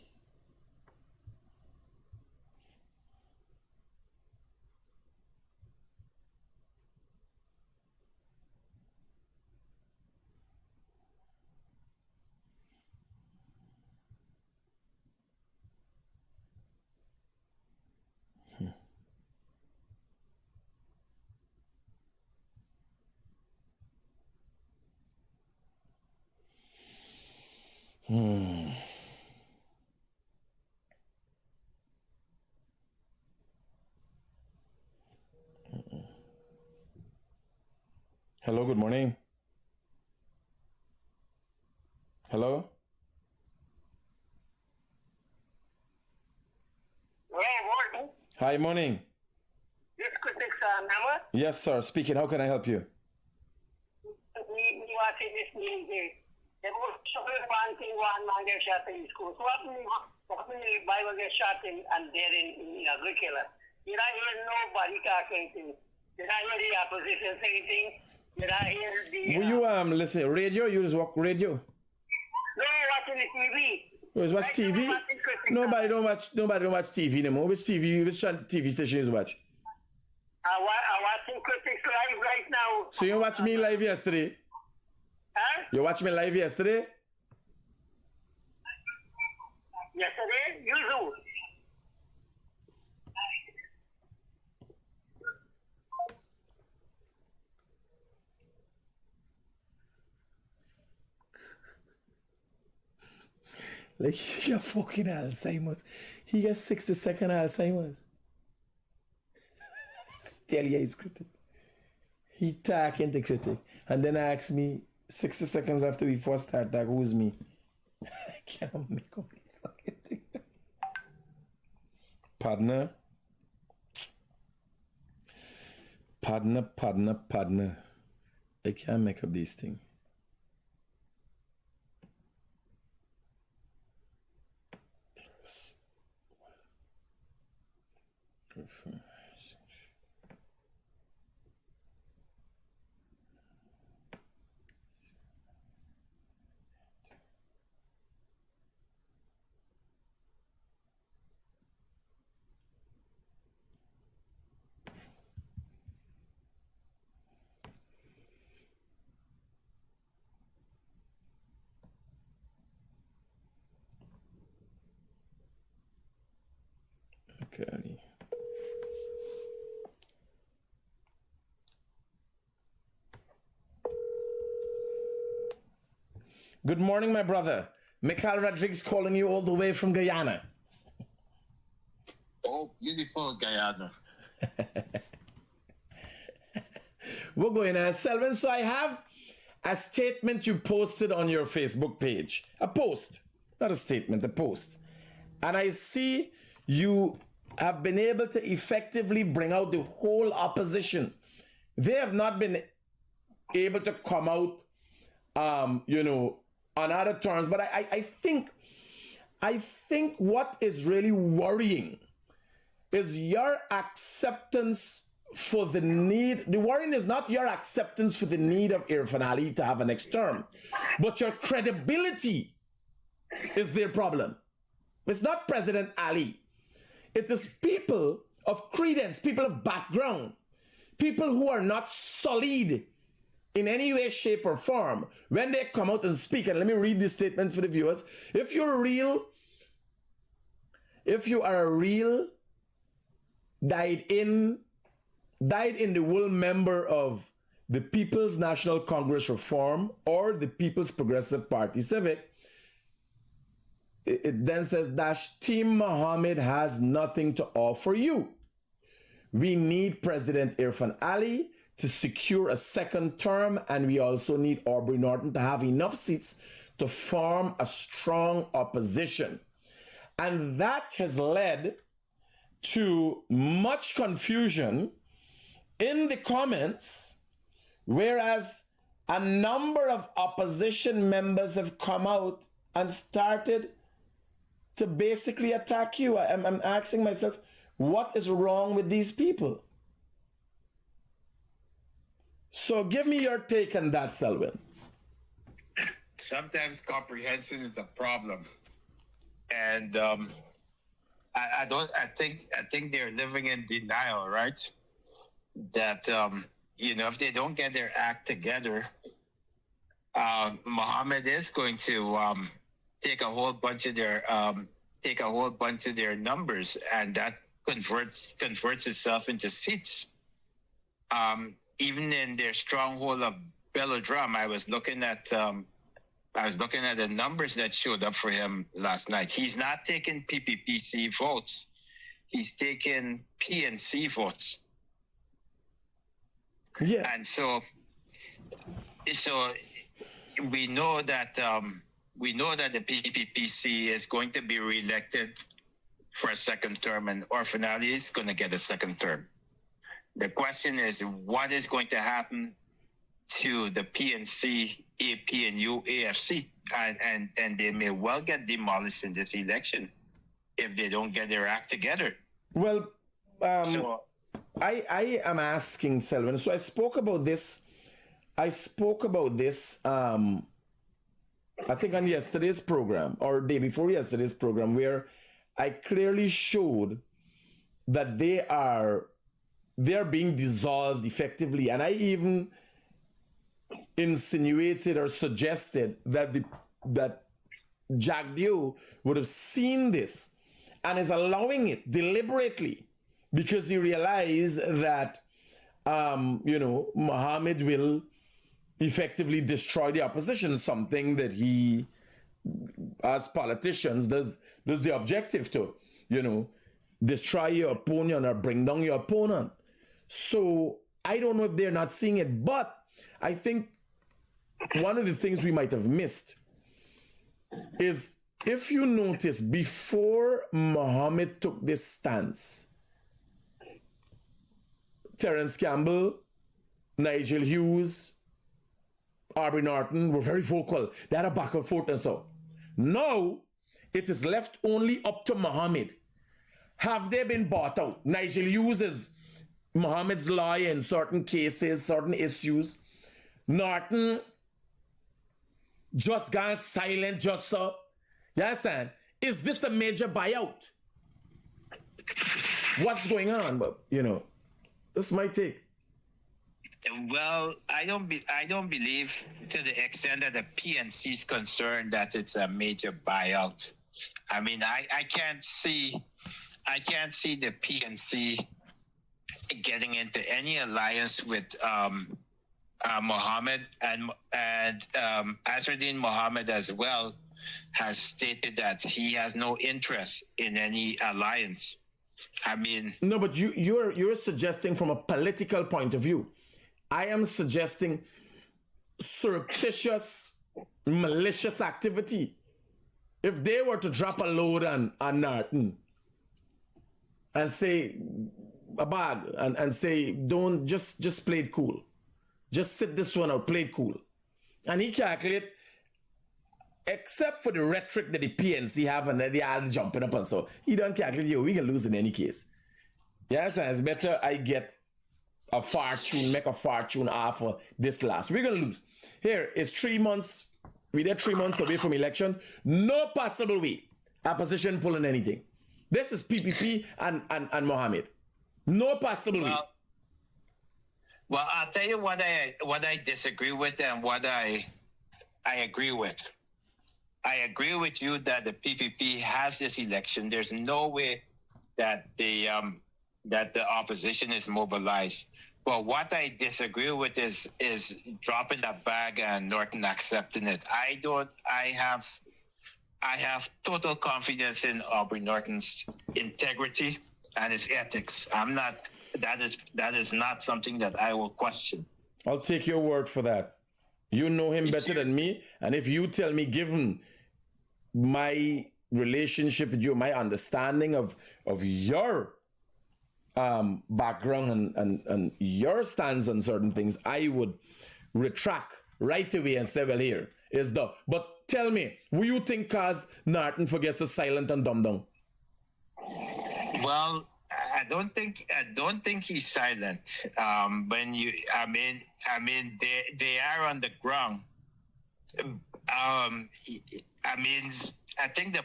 Hello, good morning. Hello? Morning. Hi, morning. This Critic number. Yes, sir. Speaking. How can I help you? We want to this meeting. There was one thing, one man get shot in school. So what many Bible get shot in and there in Agricola? Did I hear nobody talking to? Did I hear the opposition say anything? Did I hear the... Will you listen, radio? You just walk radio? No, watching the TV. You just watch TV? Nobody don't watch TV anymore. Which TV station you watch? I'm watching Critic live right now. So you watch me live yesterday? Huh? You watch me live yesterday? Yesterday? You do. Like, he got fucking Alzheimer's. He got 60-second Alzheimer's. tell you he's Critic. He talking to Critic. And then ask me 60 seconds after we first start that, who's me? I can't make up these fucking things. Partner. I can't make up these things. Okay. Good morning, my brother. Mikhail Rodriguez calling you all the way from Guyana. Oh, beautiful Guyana. We're going to Selwyn. So I have a statement you posted on your Facebook page. A post, not a statement, a post. And I see you have been able to effectively bring out the whole opposition. They have not been able to come out, on other terms. But I think what is really worrying is your acceptance for the need. The worrying is not your acceptance for the need of Irfan Ali to have a next term, but your credibility is their problem. It's not President Ali. It is people of credence, people of background, people who are not solid in any way, shape, or form when they come out and speak. And let me read this statement for the viewers. If you are a real died in the wool member of the People's National Congress Reform or the People's Progressive Party Civic, it then says, dash, Team Mohammed has nothing to offer you. We need President Irfan Ali to secure a second term, and we also need Aubrey Norton to have enough seats to form a strong opposition. And that has led to much confusion in the comments, whereas a number of opposition members have come out and started to basically attack you. I'm asking myself, what is wrong with these people? So give me your take on that, Selwyn. Sometimes comprehension is a problem, and I think they're living in denial, right? That if they don't get their act together, Mohammed is going to take a whole bunch of their numbers, and that converts itself into seats. Even in their stronghold of Belladrum, I was looking at the numbers that showed up for him last night. He's not taking PPPC votes; he's taking PNC votes. Yeah, and so we know that the PPPC is going to be reelected for a second term, and Irfan Ali is going to get a second term. The question is, what is going to happen to the PNC, APNU, AFC? And they may well get demolished in this election if they don't get their act together. Well, I am asking Selwyn. So I spoke about this. I think on yesterday's program or day before yesterday's program, where I clearly showed that they are being dissolved effectively. And I even insinuated or suggested that Jack Dio would have seen this and is allowing it deliberately because he realized that, Mohammed will effectively destroy the opposition, something that he, as politicians, does the objective to, destroy your opponent or bring down your opponent. So I don't know if they're not seeing it, but I think one of the things we might have missed is, if you notice, before Muhammad took this stance, Terence Campbell, Nigel Hughes, Aubrey Norton were very vocal. They had a back and forth and so. Now, it is left only up to Muhammad. Have they been bought out? Nigel Hughes is Muhammad's lawyer in certain cases, certain issues. Norton just gone silent, just so. You understand? Is this a major buyout? What's going on? But, this might take. Well, I don't believe, to the extent that the PNC is concerned, that it's a major buyout. I mean, I can't see the PNC getting into any alliance with Mohammed, and Azardine Mohammed as well has stated that he has no interest in any alliance. I mean, no, but you're suggesting from a political point of view. I am suggesting surreptitious, malicious activity. If they were to drop a load on Norton and say a bag and say, don't just play it cool. Just sit this one out, play it cool. And he calculate, except for the rhetoric that the PNC have and they are jumping up and so, he don't calculate, we can lose in any case. Yes, and it's better I get a fortune, make a fortune off of this last. We're going to lose. Here, it's 3 months. We're 3 months away from election. No possible way opposition pulling anything. This is PPP and Mohammed. No possible way. Well, I'll tell you what I disagree with and what I agree with. I agree with you that the PPP has this election. There's no way that the opposition is mobilized. But what I disagree with is dropping that bag and Norton accepting it. I have total confidence in Aubrey Norton's integrity and his ethics. That is not something that I will question. I'll take your word for that. You know him better than me. And if you tell me, given my relationship with you, my understanding of your background and your stance on certain things, I would retract right away and say, well, here is the. But tell me, will you think cause Norton forgets to silent and dumb down? Well, I don't think he's silent. When they are on the ground. I think the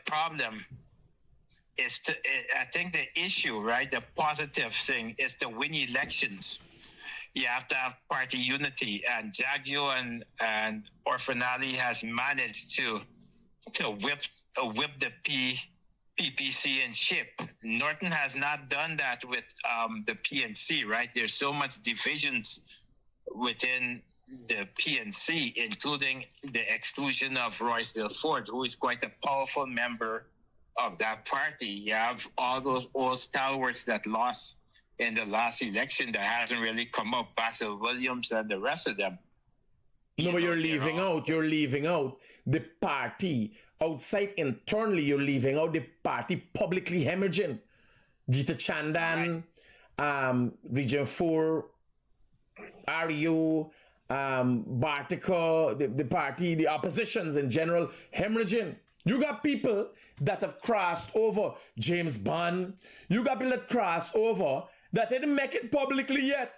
problem is the issue, right? The positive thing is to win elections. You have to have party unity, and Jagio and Orfanali has managed to whip the PPC in shape. Norton has not done that with the PNC, right? There's so much divisions within the PNC, including the exclusion of Royce Delford, who is quite a powerful member of that party. You have all those old stalwarts that lost in the last election that hasn't really come up, Basil Williams and the rest of them. No, but you're leaving out the party outside internally. You're leaving out the party publicly hemorrhaging. Gita Chandan, Region 4, RU, Bartica, the party, the oppositions in general, hemorrhaging. You got people that have crossed over James Bond. You got people that crossed over that didn't make it publicly yet.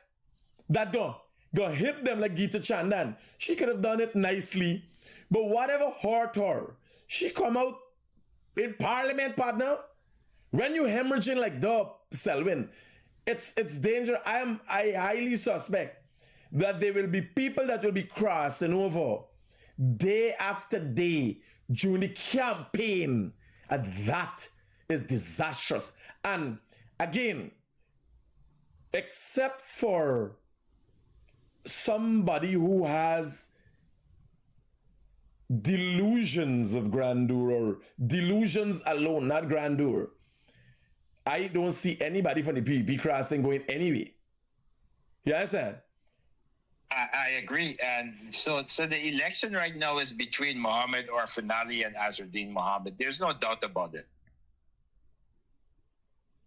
That go hit them like Gita Chandan. She could have done it nicely, but whatever hurt her, she come out in parliament, partner. When you hemorrhaging like that, Selwyn, it's danger. I highly suspect that there will be people that will be crossing over day after day during the campaign, and that is disastrous. And again, except for somebody who has delusions of grandeur, or delusions alone, not grandeur, I don't see anybody from the PPP crossing going anyway. You understand? I agree. And so the election right now is between Mohammed Orfanali and Azruddin Mohammed. There's no doubt about it.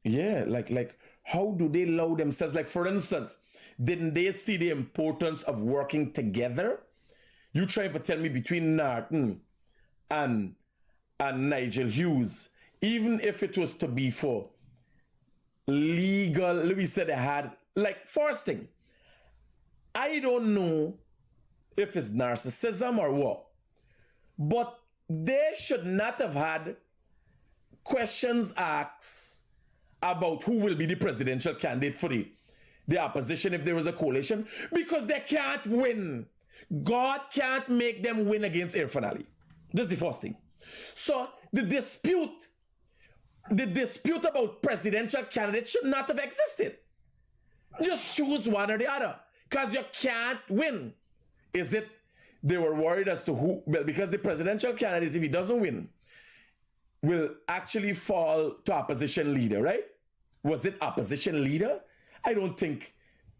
Yeah, like how do they allow themselves? Like, for instance, didn't they see the importance of working together? You trying to tell me between Norton and Nigel Hughes, even if it was to be for legal, Louis said they had, like, first thing, I don't know if it's narcissism or what, but they should not have had questions asked about who will be the presidential candidate for the opposition if there was a coalition, because they can't win. God can't make them win against Irfan Ali. That's the first thing. So the dispute about presidential candidates should not have existed. Just choose one or the other, because you can't win. Is it they were worried as to who? Well, because the presidential candidate, if he doesn't win, will actually fall to opposition leader, right? Was it opposition leader? I don't think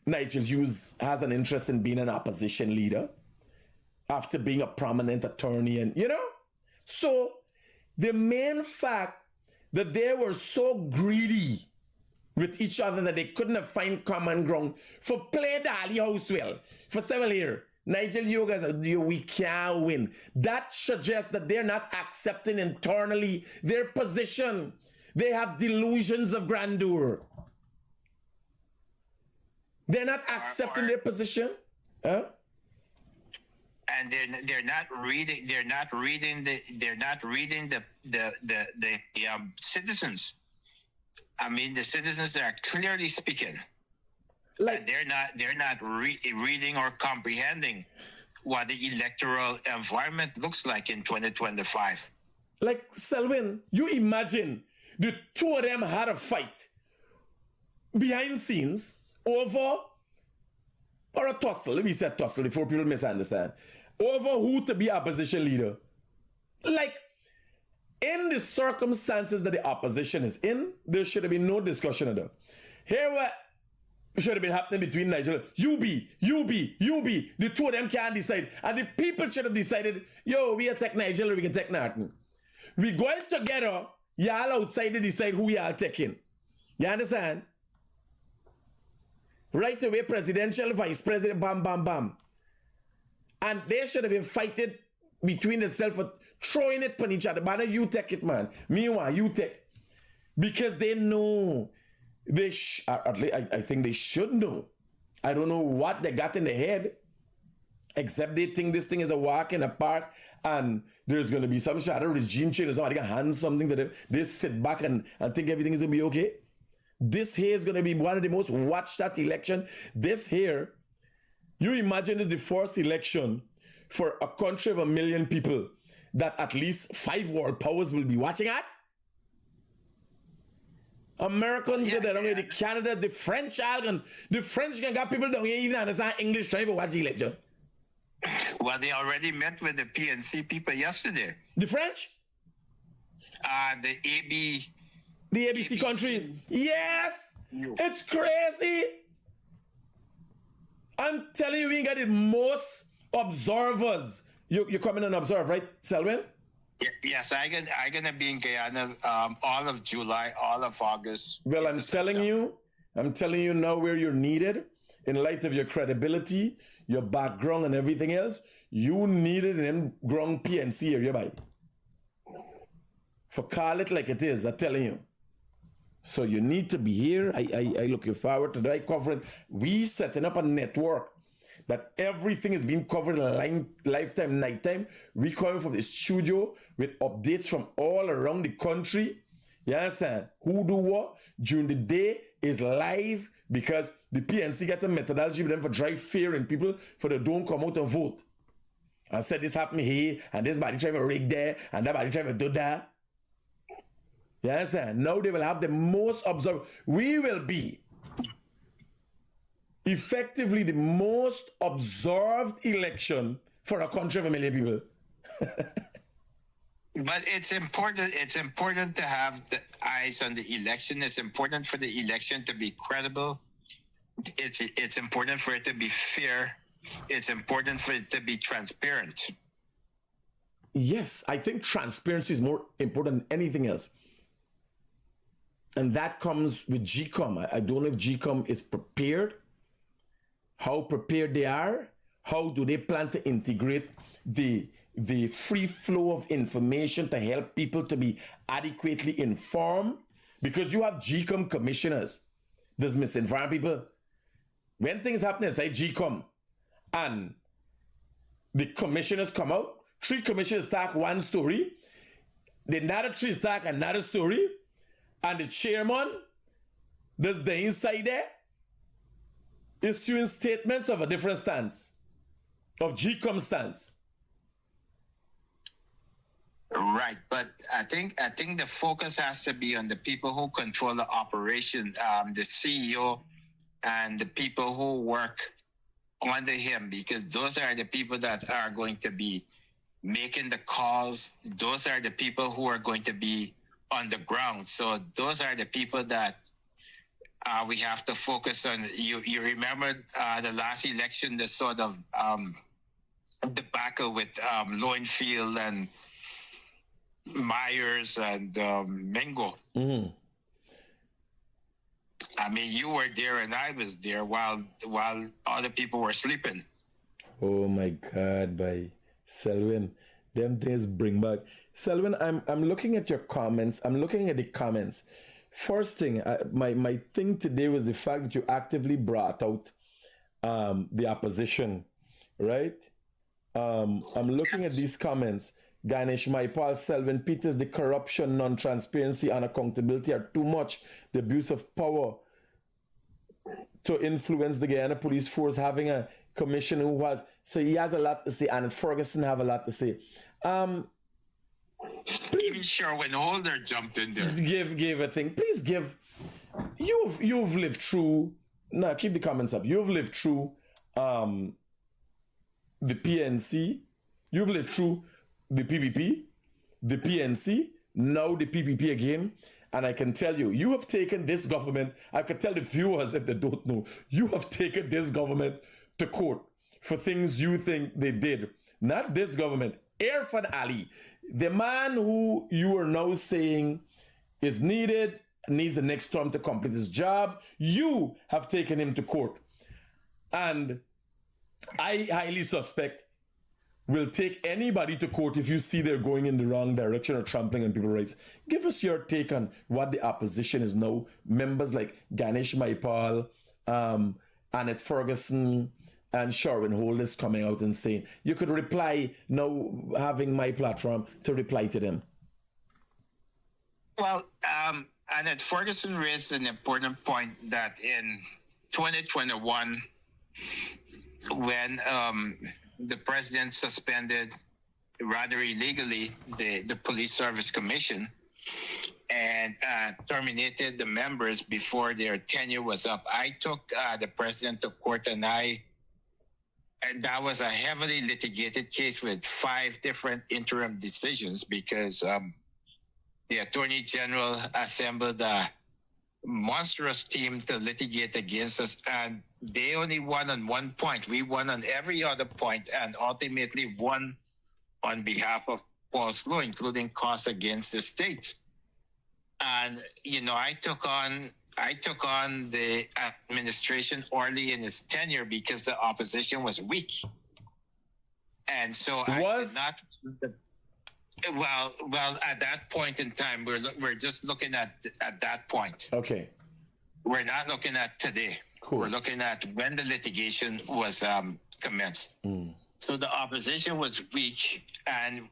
Nigel Hughes has an interest in being an opposition leader after being a prominent attorney, and So the main fact that they were so greedy with each other that they couldn't have find common ground for play Dali House well for several years. Nigel Hughes said, we can't win. That suggests that they're not accepting internally their position. They have delusions of grandeur. They're not accepting their position. Huh? And they're not reading the citizens. I mean, the citizens are clearly speaking. Like, they're not reading or comprehending what the electoral environment looks like in 2025. Like, Selwyn, you imagine the two of them had a fight behind scenes over, or a tussle, let me say tussle before people misunderstand, over who to be opposition leader. Like, in the circumstances that the opposition is in, there should have been no discussion of that. Here what should have been happening between Nigel, you be, the two of them can't decide. And the people should have decided, yo, we attack Nigel or we can take Norton. We going together, y'all outside to decide who y'all taking. You understand? Right away, presidential, vice president, bam, bam, bam. And they should have been fighting between themselves for throwing it on each other. But you take it, man. Meanwhile, you take. Because they know. I think they should know. I don't know what they got in their head. Except they think this thing is a walk in a park and there's going to be some shadow regime change or somebody can hand something to them. They sit back and think everything is going to be okay. This here is going to be one of the most watched at election. This here, you imagine is the first election for a country of 1 million people that at least 5 world powers will be watching at. Americans get down here, the Canada, the French can got people down here even understand English trying to watch the election. Well, they already met with the PNC people yesterday. The French? The ABC countries. Yes! It's crazy! I'm telling you, we got the most observers. You come in and observe, right, Selwyn? Yes, I'm gonna be in Guyana all of July, all of August. Well, I'm telling you now where you're needed in light of your credibility, your background, and everything else. You needed in ground PNC area, by. For call it like it is, I'm telling you. So you need to be here. I look forward to that covering. We setting up a network that everything is being covered in lifetime, nighttime. We coming from the studio with updates from all around the country. You understand? Who do what during the day is live because the PNC got a methodology with them for drive fear in people for they don't come out and vote. And said this happened here and this body trying to rig there and that body trying to do that. You understand? Now they will have the most observed. We will be effectively the most observed election for a country of 1 million people. But it's important. It's important to have the eyes on the election. It's important for the election to be credible. It's important for it to be fair. It's important for it to be transparent. Yes, I think transparency is more important than anything else. And that comes with GCOM. I don't know if GCOM is prepared, how prepared they are, how do they plan to integrate the free flow of information to help people to be adequately informed, because you have GCOM commissioners. There's misinformed people. When things happen inside GCOM and the commissioners come out, 3 commissioners talk one story, the another 3 talk another story, and the chairman, there's the inside there, issuing statements of a different stance, of GCOM stance. Right, but I think the focus has to be on the people who control the operation, the CEO, and the people who work under him, because those are the people that are going to be making the calls. Those are the people who are going to be on the ground. So those are the people that we have to focus on. You remember the last election, the sort of debacle with Lowenfield and Myers and Mingo. Mm-hmm. I mean, you were there and I was there while other people were sleeping. Oh my God, by Selwyn, them things bring back. Selwyn, I'm looking at your comments. I'm looking at the comments. First thing, my thing today was the fact that you actively brought out the opposition, right? I'm looking at these comments. Ganesh Maipal, Selwyn Pieters, the corruption, non-transparency, and accountability are too much. The abuse of power to influence the Guyana police force, having a commissioner who has, so he has a lot to say, and Ferguson have a lot to say. Even Sherwin Holder jumped in there. Give a thing. Please give. You've lived through. No, keep the comments up. You've lived through the PNC. You've lived through the PPP, the PNC, now the PPP again. And I can tell you, you have taken this government, I could tell the viewers if they don't know, you have taken this government to court for things you think they did. Not this government, Irfan Ali, the man who you are now saying is needed, needs the next term to complete his job, you have taken him to court. And I highly suspect will take anybody to court if you see they're going in the wrong direction or trampling on people's rights. Give us your take on what the opposition is now. Members like Ganesh Maipal, Annette Ferguson, and Sherwin Holders coming out and saying, you could reply now, having my platform to reply to them. Well, Annette Ferguson raised an important point that in 2021, when the president suspended, rather illegally, the Police Service Commission and terminated the members before their tenure was up. I took the president to court, and that was a heavily litigated case with 5 different interim decisions because the Attorney General assembled a monstrous team to litigate against us, and they only won on one point. We won on every other point, and ultimately won on behalf of false law, including costs against the state. And I took on the administration early in its tenure because the opposition was weak, and so I did not. Well, at that point in time, we're just looking at that point. Okay. We're not looking at today. Cool. We're looking at when the litigation was commenced. So the opposition was weak, and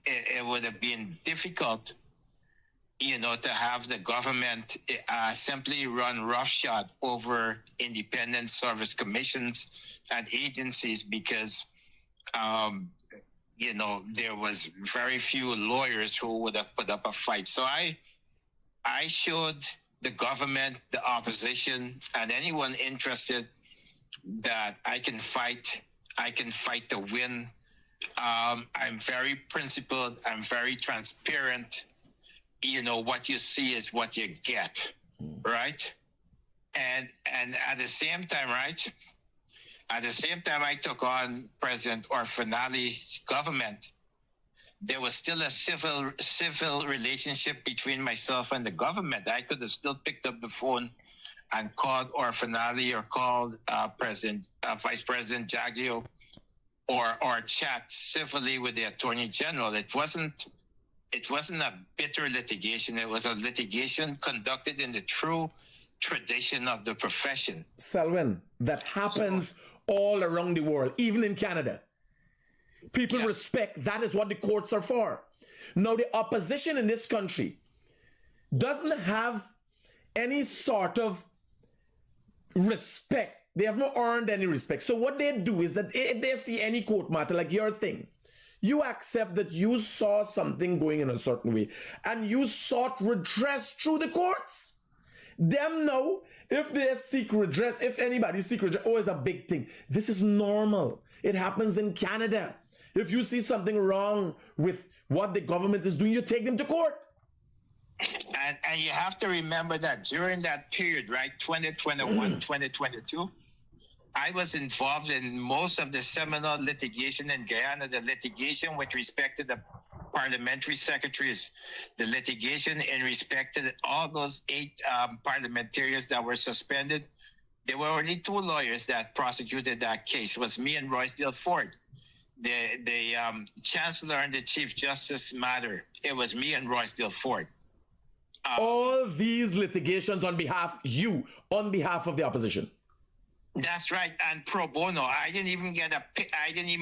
it would have been difficult, to have the government simply run roughshod over independent service commissions and agencies because there was very few lawyers who would have put up a fight. So I showed the government, the opposition, and anyone interested that I can fight to win I'm very principled. I'm very transparent. You know, what you see is what you get, right? And at the same time, right? At the same time I took on President Orfanali's government, there was still a civil relationship between myself and the government. I could have still picked up the phone and called Orfanali or called Vice President Jaglio or chat civilly with the Attorney General. It wasn't a bitter litigation. It was a litigation conducted in the true tradition of the profession. Selwyn, that happens all around the world, even in Canada. People respect, that is what the courts are for. Now, the opposition in this country doesn't have any sort of respect. They have not earned any respect. So what they do is that if they see any court matter like your thing, you accept that you saw something going in a certain way and you sought redress through the courts. Them know if they seek redress, if anybody seek redress, oh, it's a big thing. This is normal. It happens in Canada. If you see something wrong with what the government is doing, you take them to court. And you have to remember that during that period, right, 2021, 2022, I was involved in most of the seminal litigation in Guyana, the litigation with respect to the parliamentary secretaries, the litigation in respect to all those 8 parliamentarians that were suspended. There were only 2 lawyers that prosecuted that case. It was me and Royce Ford. The Chancellor and the Chief Justice matter. It was me and Royce Ford. All these litigations on behalf of the opposition. That's right, and pro bono. I didn't even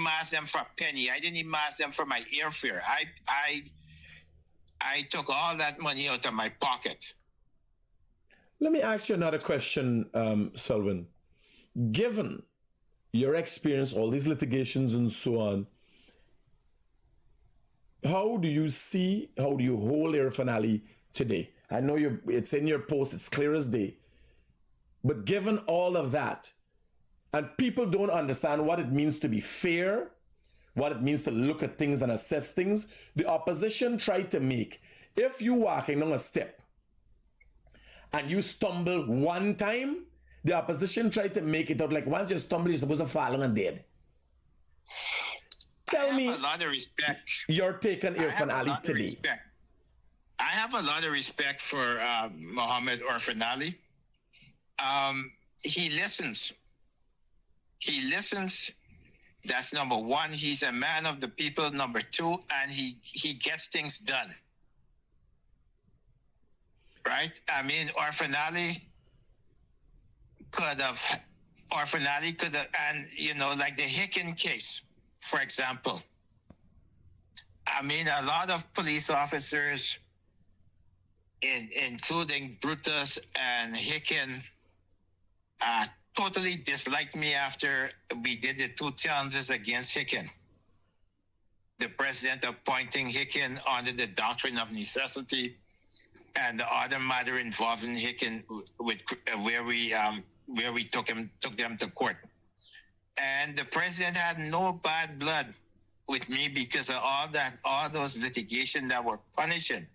ask them for a penny. I didn't even ask them for my airfare. I took all that money out of my pocket. Let me ask you another question, Selwyn. Given your experience, all these litigations and so on, how do you hold Orfanali today? I know it's in your post, it's clear as day. But given all of that, and people don't understand what it means to be fair, what it means to look at things and assess things, the opposition tried to make, if you walking down a step and you stumble one time, the opposition tried to make it out like once you stumble, you're supposed to fall and dead. Tell me I have a lot of respect. Your take on Orfanali today. I have a lot of respect for Mohammed Orfanali. He listens. He listens. That's number one. He's a man of the people. Number two, and he gets things done. Right? I mean, Orfanali could have, and you know, like the Hicken case, for example. I mean, a lot of police officers, including Brutus and Hicken, totally disliked me after we did the 2 challenges against Hicken. The president appointing Hicken under the doctrine of necessity, and the other matter involving Hicken with where we took them to court. And the president had no bad blood with me because of all those litigation that were punishing.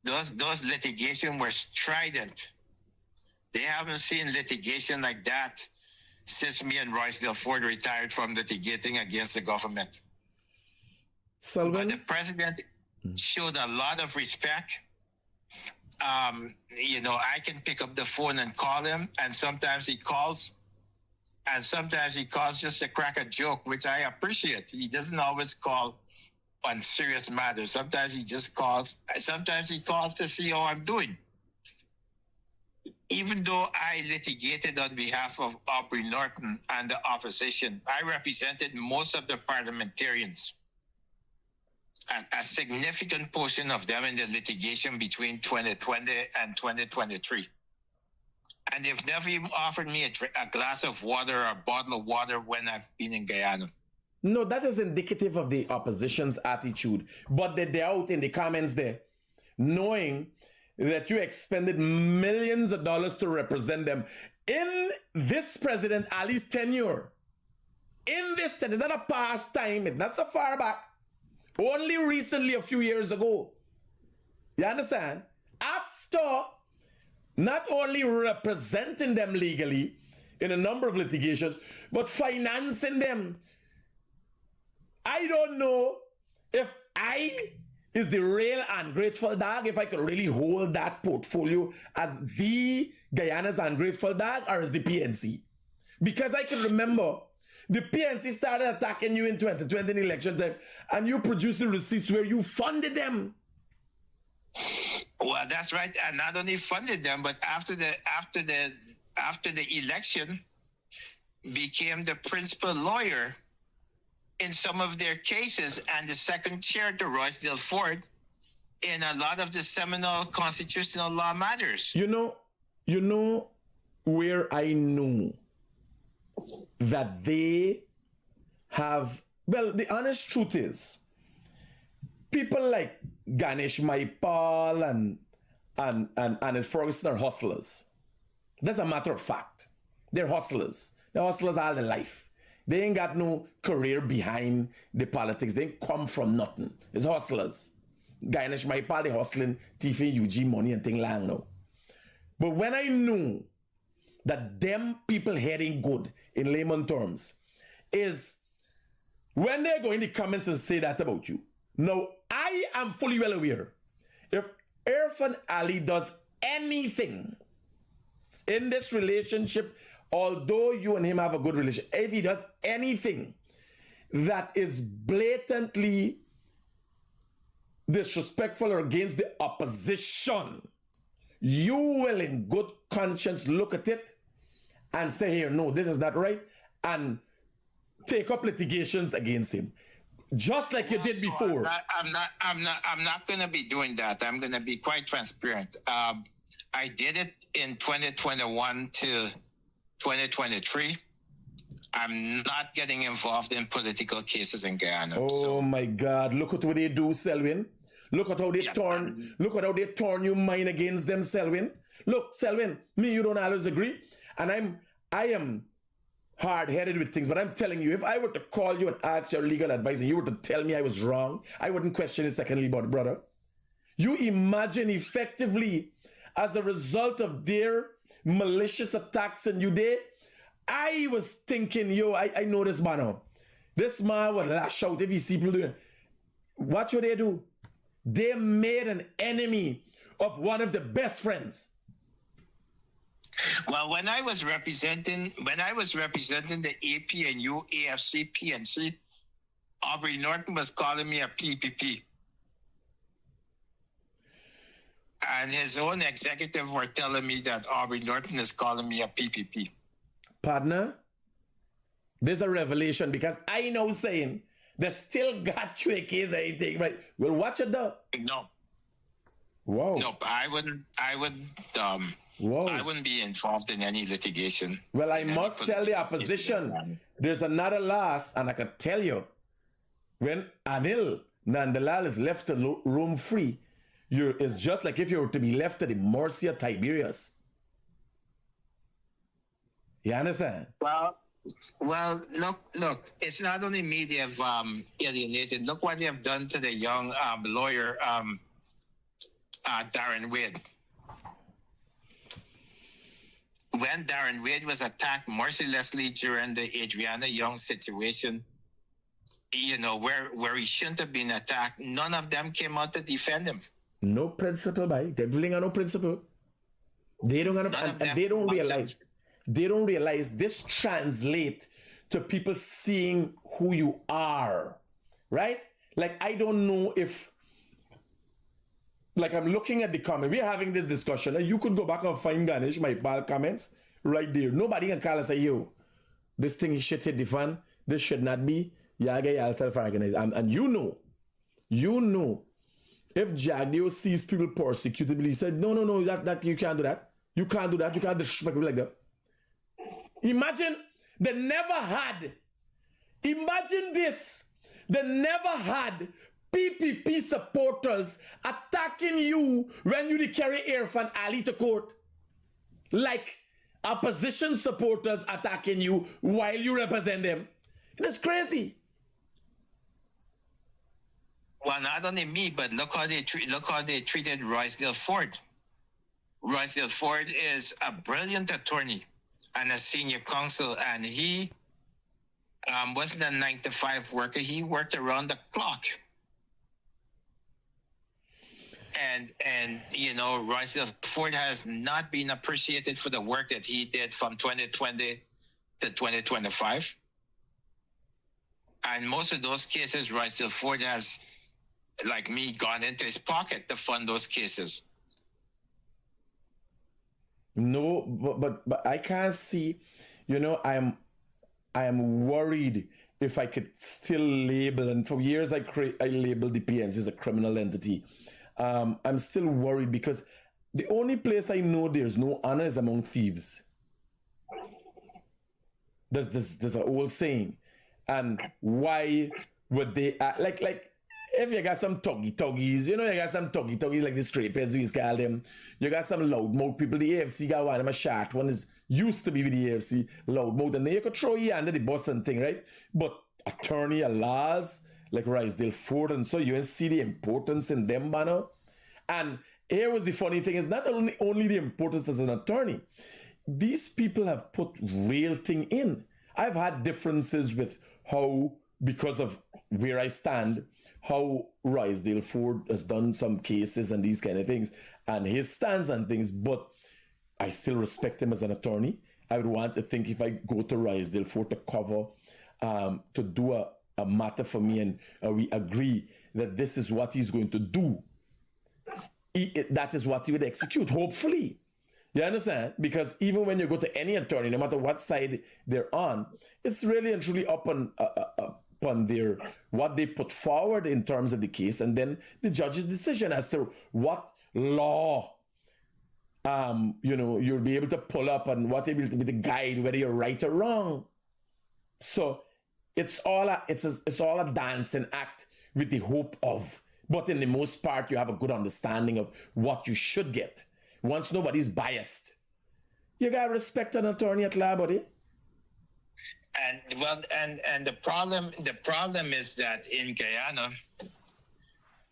Those litigation were strident. They haven't seen litigation like that since me and Royce Ford retired from litigating against the government. Selwyn? But the president showed a lot of respect. You know, I can pick up the phone and call him, and sometimes he calls, just to crack a joke, which I appreciate. He doesn't always call on serious matters. Sometimes he just calls. Sometimes he calls to see how I'm doing. Even though I litigated on behalf of Aubrey Norton and the opposition, I represented most of the parliamentarians, a significant portion of them in the litigation between 2020 and 2023. And they've never even offered me a glass of water or a bottle of water when I've been in Guyana. No, that is indicative of the opposition's attitude. But they're out in the comments there, knowing that you expended millions of dollars to represent them in this President Ali's tenure. in this time, it's not a past time, it's not so far back. Only recently, a few years ago. You understand? After not only representing them legally in a number of litigations, but financing them. I don't know if I is the real ungrateful dog, if I could really hold that portfolio as the Guyana's ungrateful dog, or as the PNC. Because I can remember the PNC started attacking you in 2020 in election time, and you produced the receipts where you funded them. Well, that's right. And not only funded them, but after the election, became the principal lawyer in some of their cases, and the second chair to Royce Dilford in a lot of the seminal constitutional law matters. You know where I knew that they have, well, the honest truth is, people like Ganesh Maipal and Ferguson are hustlers. That's a matter of fact. They're hustlers. They're hustlers all their life. They ain't got no career behind the politics. They ain't come from nothing. It's hustlers. Ganesh Maipal, they hustling, thieving UG money and thing lang now. But when I knew that them people heading good in layman terms is when they go in the comments and say that about you. Now, I am fully well aware if Irfan Ali does anything in this relationship, although you and him have a good relationship, if he does anything that is blatantly disrespectful or against the opposition, you will in good conscience look at it and say, here, no, this is not right, and take up litigations against him. Just like you did before. I'm not going to be doing that. I'm going to be quite transparent. I did it in 2021 to 2023. I'm not getting involved in political cases in Guyana. Oh my God! Look at what they do, Selwyn. Look at how they turn. Look at how they turn your mind against them, Selwyn. Look, Selwyn. Me, you don't always agree, and I am hard-headed with things, but I'm telling you, if I were to call you and ask your legal advice and you were to tell me I was wrong, I wouldn't question it secondly, but brother. You imagine effectively, as a result of their malicious attacks on you there, I was thinking, yo, I know this man now. This man would lash out if he see people doing. Watch what they do. They made an enemy of one of the best friends. Well, when I was representing the AP and UAFC PNC, Aubrey Norton was calling me a PPP. And his own executive were telling me that Aubrey Norton is calling me a PPP. Partner, there's a revelation because I know saying they still got you a case or anything, right? Well, watch it though. No. Whoa. No, I wouldn't be involved in any litigation. Well, I must tell the opposition, there's another last, and I can tell you, when Anil Nandalal is left the room free, it's just like if you were to be left at the mercy of Tiberius. You understand? Well, look. It's not only me they have alienated. Look what they have done to the young lawyer, Darren Wade. When Darren Wade was attacked mercilessly during the Adriana Young situation, you know, where he shouldn't have been attacked, none of them came out to defend him. No principle, by they really got no principle. They don't got and they don't realize. They don't realize this translates to people seeing who you are, right? Like, I don't know if, like, I'm looking at the comment. We're having this discussion, and you could go back and find Ganesh, my pal comments right there. Nobody can call and say, yo, this thing is shit hit the fan. This should not be. Yaga yourself organized. And you know, if Jagdeo sees people persecuted, he said, no, that you can't do that. You can't do that. You can't disrespect people like that. Imagine they never had. Imagine this. They never had PPP supporters attacking you when you carry Irfan Ali to court. Like opposition supporters attacking you while you represent them. It's crazy. Well, not only me, but look how they treated Roysdale Ford. Roysdale Ford is a brilliant attorney and a senior counsel, and he wasn't a 9-to-5 worker. He worked around the clock. And you know, Roysdale Ford has not been appreciated for the work that he did from 2020 to 2025. And most of those cases, Roysdale Ford has, like me, gone into his pocket to fund those cases. No, but I can't see. You know, I am worried if I could still label, and for years I labeled the PNC as a criminal entity. I'm still worried because the only place I know there's no honor is among thieves. There's an old saying, and why would they act like if you got some tuggies, you know, you got some tuggies like the scrapheads we call them. You got some loudmouth people. The AFC got one of them a short one is used to be with the AFC loudmouth, and then you could throw you under the bus and thing, right? But attorney at laws like Roysdale Ford, and so you can see the importance in them, man. And here was the funny thing: is not only the importance as an attorney. These people have put real thing in. I've had differences with how, because of where I stand, how Roysdale Ford has done some cases and these kind of things, and his stance and things, but I still respect him as an attorney. I would want to think if I go to Roysdale Ford to cover, to do a matter for me, and we agree that this is what he's going to do, that is what he would execute, hopefully. You understand? Because even when you go to any attorney, no matter what side they're on, it's really and truly up on their what they put forward in terms of the case, and then the judge's decision as to what law you know, you'll be able to pull up and what will be the guide, whether you're right or wrong. So it's all a dancing act with the hope of, but in the most part, you have a good understanding of what you should get. Once nobody's biased, you gotta respect an attorney at law, buddy. And well, and the problem is that in Guyana,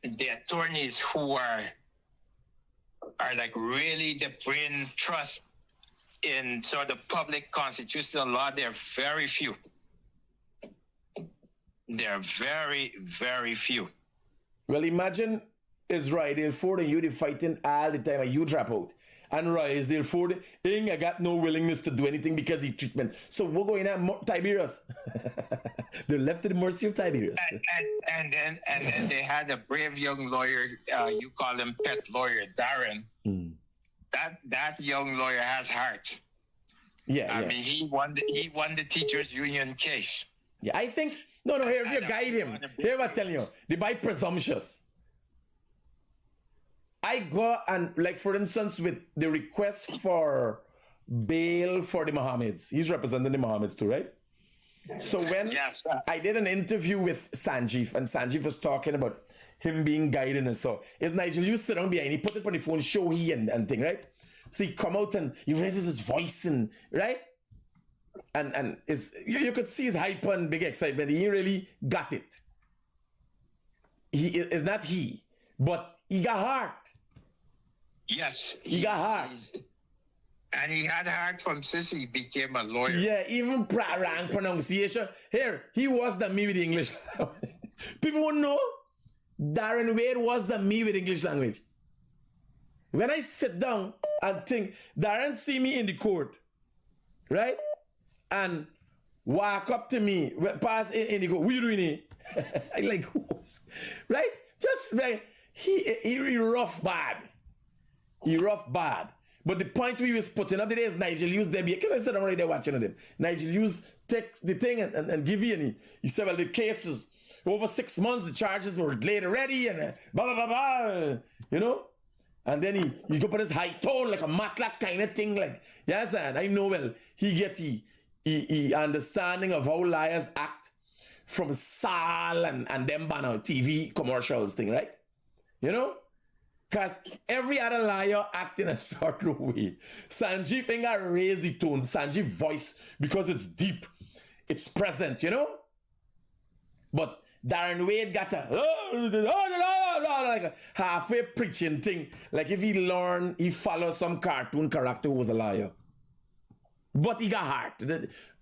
the attorneys who are like really the brain trust in sort of public constitutional law, they're very few. They're very, very few. Well, imagine is Roysdale Ford and you the fighting all the time and you drop out. And Roysdale Ford ain't got no willingness to do anything because of treatment. So we're going at Tiberius. They're left to the mercy of Tiberius. And then they had a brave young lawyer, you call him pet lawyer, Darren. That young lawyer has heart. Yeah. I mean, he won the teachers union case. Yeah, I think no, here if you guide him. Here what I'm telling you, they buy presumptuous. I go and, like, for instance, with the request for bail for the Mohammeds, he's representing the Mohammeds too, right? So when I did an interview with Sanjeev, and Sanjeev was talking about him being guided and so, is Nigel, you sit down behind, he put it on the phone, show he and thing, right? So he come out and he raises his voice and, right? And you could see his hyper and big excitement. He really got it. He is not he, but he got heart. Yes. He got heart. And he had heart from since he became a lawyer. Yeah, even rank pronunciation. Here, he was the me with the English. People won't know Darren Wade was the me with English language. When I sit down and think, Darren see me in the court, right? And walk up to me, pass in the court, what you doing here? I like, right? Just right. He rough bad. He rough bad. But the point we was putting up today is Nigel used them, because I said I'm already there watching them. Nigel used take the thing and give you any. He said, well, the cases, over 6 months, the charges were laid already, and blah, blah, blah, blah, you know? And then he go put his high tone, like a matlock kind of thing, like, yes, and I know, well, he get the understanding of how liars act from Sal and them banner TV commercials thing, right? You know? Because every other liar act in a sort of way. Sanjeev ain't got raise the tone. Sanjeev voice, because it's deep. It's present, you know? But Darren Wade got a like a halfway preaching thing. Like if he follow some cartoon character who was a liar. But he got heart.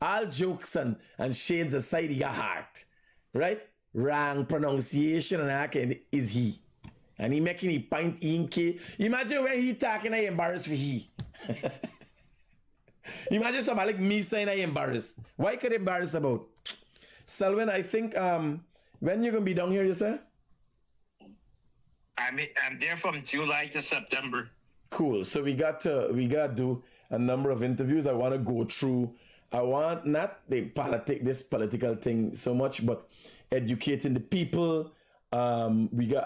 All jokes and shades aside, he got heart. Right? Wrong pronunciation and that kind is he. And he making a point in K. Imagine when he talking, I embarrassed for he. Imagine somebody like me saying I embarrassed. Why could I embarrass about? Selwyn, I think when you gonna be down here, you say? I'm there from July to September. Cool. So we got to do a number of interviews. I want to go through. I want not this political thing so much, but educating the people. I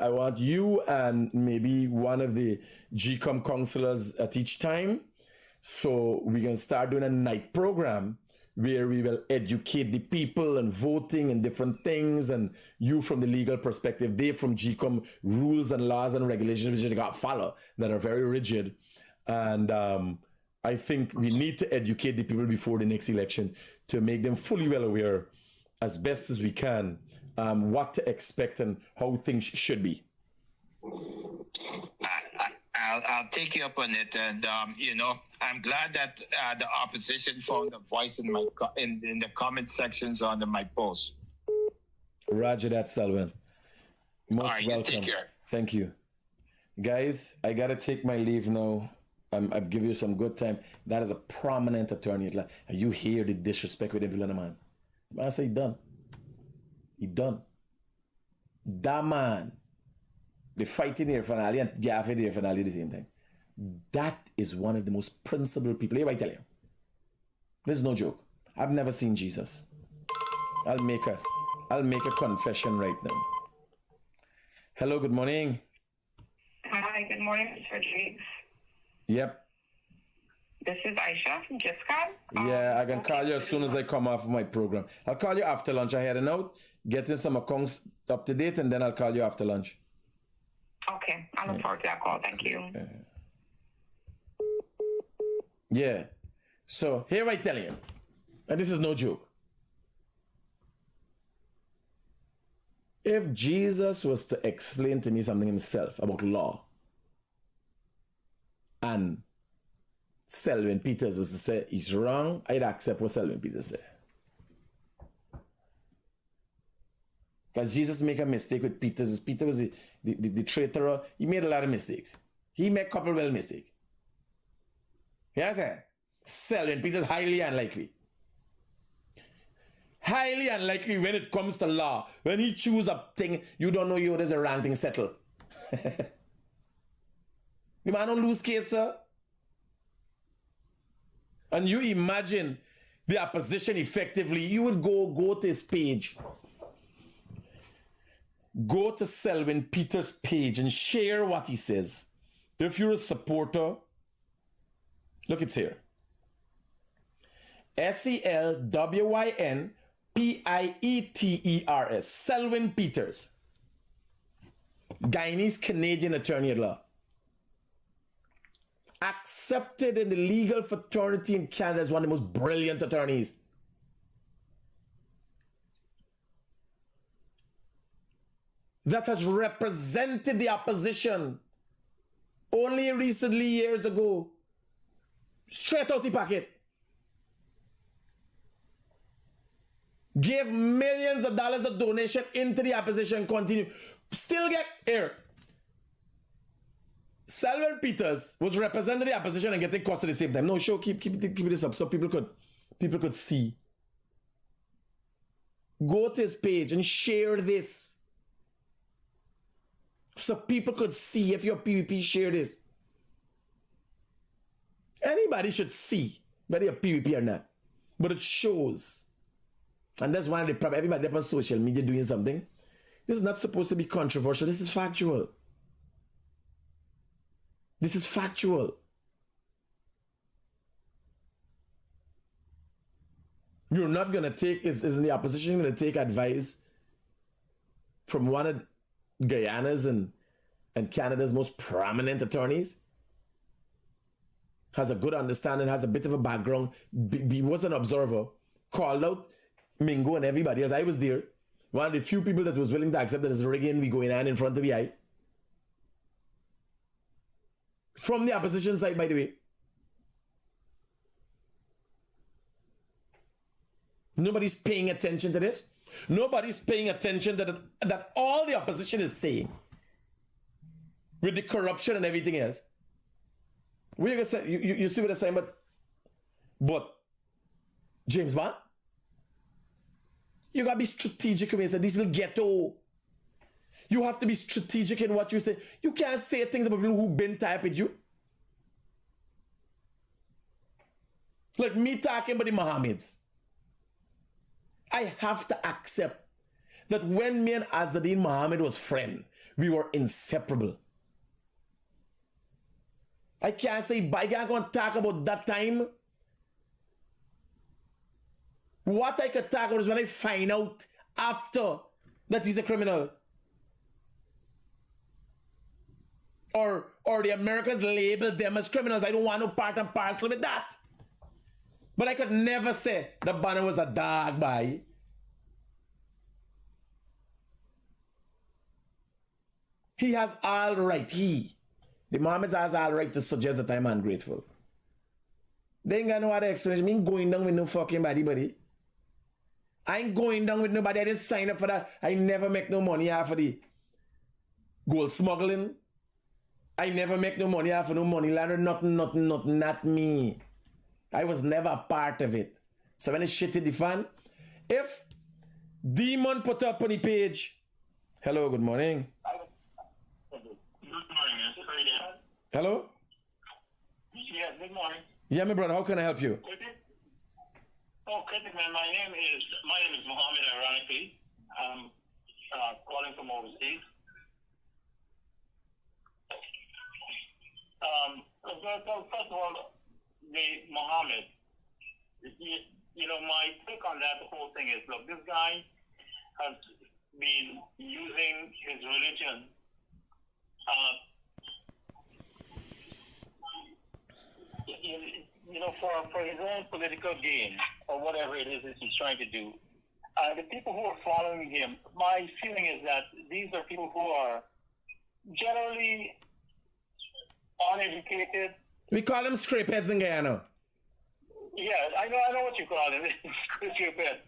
want you and maybe one of the GCOM counselors at each time. So we can start doing a night program where we will educate the people and voting and different things, and you from the legal perspective, they from GCOM rules and laws and regulations which they got to follow that are very rigid. And I think we need to educate the people before the next election to make them fully well aware as best as we can what to expect and how things should be. I'll take you up on it, and I'm glad that the opposition found a voice in my in the comment sections under my post. Roger that, Selwyn. Most All right, welcome. you take care. Thank you, guys. I gotta take my leave now. I've given you some good time. That is a prominent attorney. And you hear the disrespect with every man. I say he done. He done. That man. The fighting here finale and Gaffey here finale the same time. That is one of the most principled people. Here I tell you. This is no joke. I've never seen Jesus. I'll make a confession right now. Hello, good morning. Hi, good morning, Mr. Rodriguez. Yep. This is Aisha from GISCOM. Yeah, I can call you as soon as I come off of my program. I'll call you after lunch. I had a note, getting some accounts up to date, and then I'll call you after lunch. Okay, I look forward to that call. Thank you. Yeah. So here I tell you, and this is no joke. If Jesus was to explain to me something himself about law, and Selwyn Pieters was to say he's wrong, I'd accept what Selwyn Pieters said. Because Jesus make a mistake with Peter. Peter was the traitor. He made a lot of mistakes. He made a couple of mistakes. You understand? Selwyn Pieters highly unlikely. Highly unlikely when it comes to law. When he choose a thing, you don't know there's a wrong thing settled. The man don't lose case, sir. And you imagine the opposition effectively. You would go to his page. Go to Selwyn Pieters' page and share what he says. If you're a supporter, look, it's here. SELWYN Pieters. Selwyn Pieters. Guyanese Canadian attorney at law. Accepted in the legal fraternity in Canada as one of the most brilliant attorneys. That has represented the opposition only recently, years ago. Straight out the pocket. Gave millions of dollars of donation into the opposition, continue. Still get here. Selwyn Pieters was representing the opposition and getting cost at the same time. No, show, keep this up so people could see. Go to his page and share this. So people could see. If you're PvP, share this. Anybody should see whether you're PvP or not. But it shows. And that's one of the problems. Everybody up on social media doing something. This is not supposed to be controversial. This is factual. This is factual. You're not going to take, isn't the opposition going to take advice from one of Guyana's and Canada's most prominent attorneys? Has a good understanding, has a bit of a background, was an observer, called out Mingo and everybody, as I was there, One of the few people that was willing to accept that it's rigging, we going on in front of the eye. From the opposition side, by the way. Nobody's paying attention to this. Nobody's paying attention to that all the opposition is saying. With the corruption and everything else. What you gonna say? You see what I'm saying? But James Bond, you gotta be strategic when you say this will ghetto. You have to be strategic in what you say. You can't say things about people who've been type with you. Like me talking about the Mohammeds. I have to accept that when me and Azadeen Muhammad was friends, we were inseparable. I can't say, but I can't go and talk about that time. What I could talk about is when I find out after that he's a criminal. Or the Americans labeled them as criminals. I don't want no part and parcel with that. But I could never say that Banner was a dog boy. He has all right. The Mohammeds has all right to suggest that I'm ungrateful. They ain't got no other explanation. Me ain't going down with no fucking buddy. I ain't going down with nobody. I didn't sign up for that. I never make no money off of the gold smuggling. I never make no money off of no money laundering. Nothing, not me. I was never a part of it. So when it's shit hit the fan, if Demon put up on the page, hello, good morning. Good morning. Hello? Yes, good morning. Yeah, my brother, how can I help you? Critic? Oh, Critic, man, my name is Mohammed, ironically. I'm calling from overseas. First of all, the Mohammed, my take on that whole thing is, look, this guy has been using his religion for his own political gain or whatever it is that he's trying to do. The people who are following him, my feeling is that these are people who are generally uneducated. We call them scrapeheads in Guyana. Yeah, I know what you call them. Scrapeheads.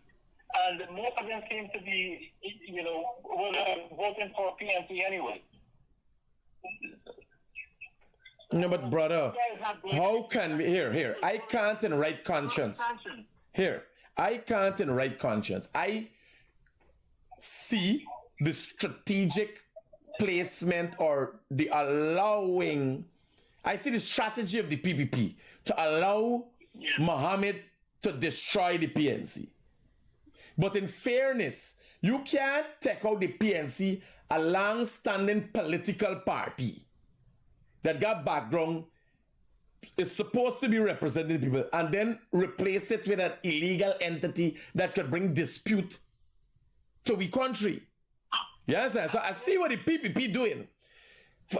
And most of them seem to be, voting for PNC anyway. No, but brother, how can we, here, I can't in right conscience. Here, I can't in right conscience. I see the strategic placement or the allowing, I see the strategy of the PPP to allow Mohammed to destroy the PNC. But in fairness, you can't take out the PNC, a long-standing political party that got background, is supposed to be representing people, and then replace it with an illegal entity that could bring dispute to the country. Yes, sir. So I see what the PPP doing.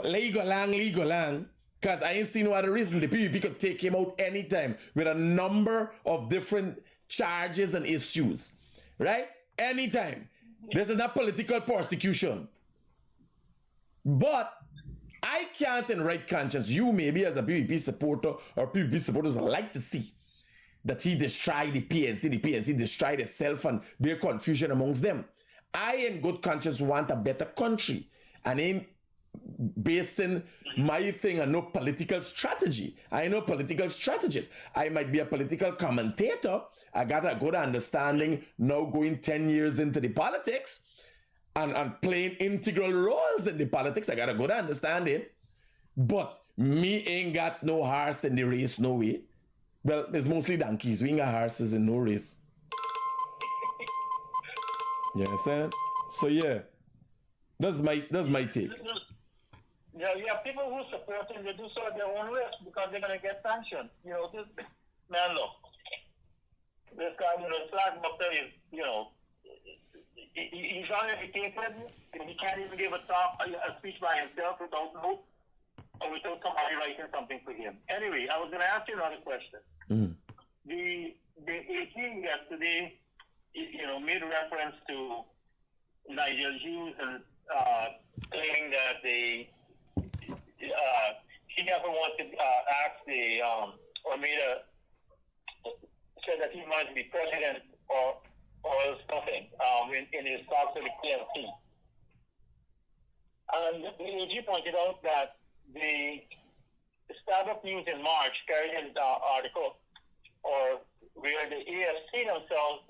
Legal lang, because I ain't seen no other reason the PPP could take him out anytime with a number of different charges and issues. Right? Anytime. This is not political persecution. But I can't in right conscience, you maybe as a PPP supporter or PPP supporters like to see that he destroyed the PNC destroyed itself and their confusion amongst them. I in good conscience want a better country and ain't basing my thing on no political strategy. I know political strategist. I might be a political commentator. I got a good understanding now going 10 years into the politics and playing integral roles in the politics. I got a good understanding. But me ain't got no horse in the race, no way. Well, it's mostly donkeys. We ain't got horses in no race. You understand? So yeah, that's my take. Yeah, people who support him, they do so at their own risk because they're gonna get sanctioned. This man, look, this guy with a flag up there is, he's uneducated. He can't even give a speech by himself without notes or without somebody writing something for him. Anyway, I was gonna ask you another question. Mm-hmm. The AG yesterday, made reference to Nigel Hughes and saying that he never wanted ask or made said that he wanted to be president or something in his talks with the KMT. And the AG pointed out that the Starbucks News in March carried an article or where the AFC themselves,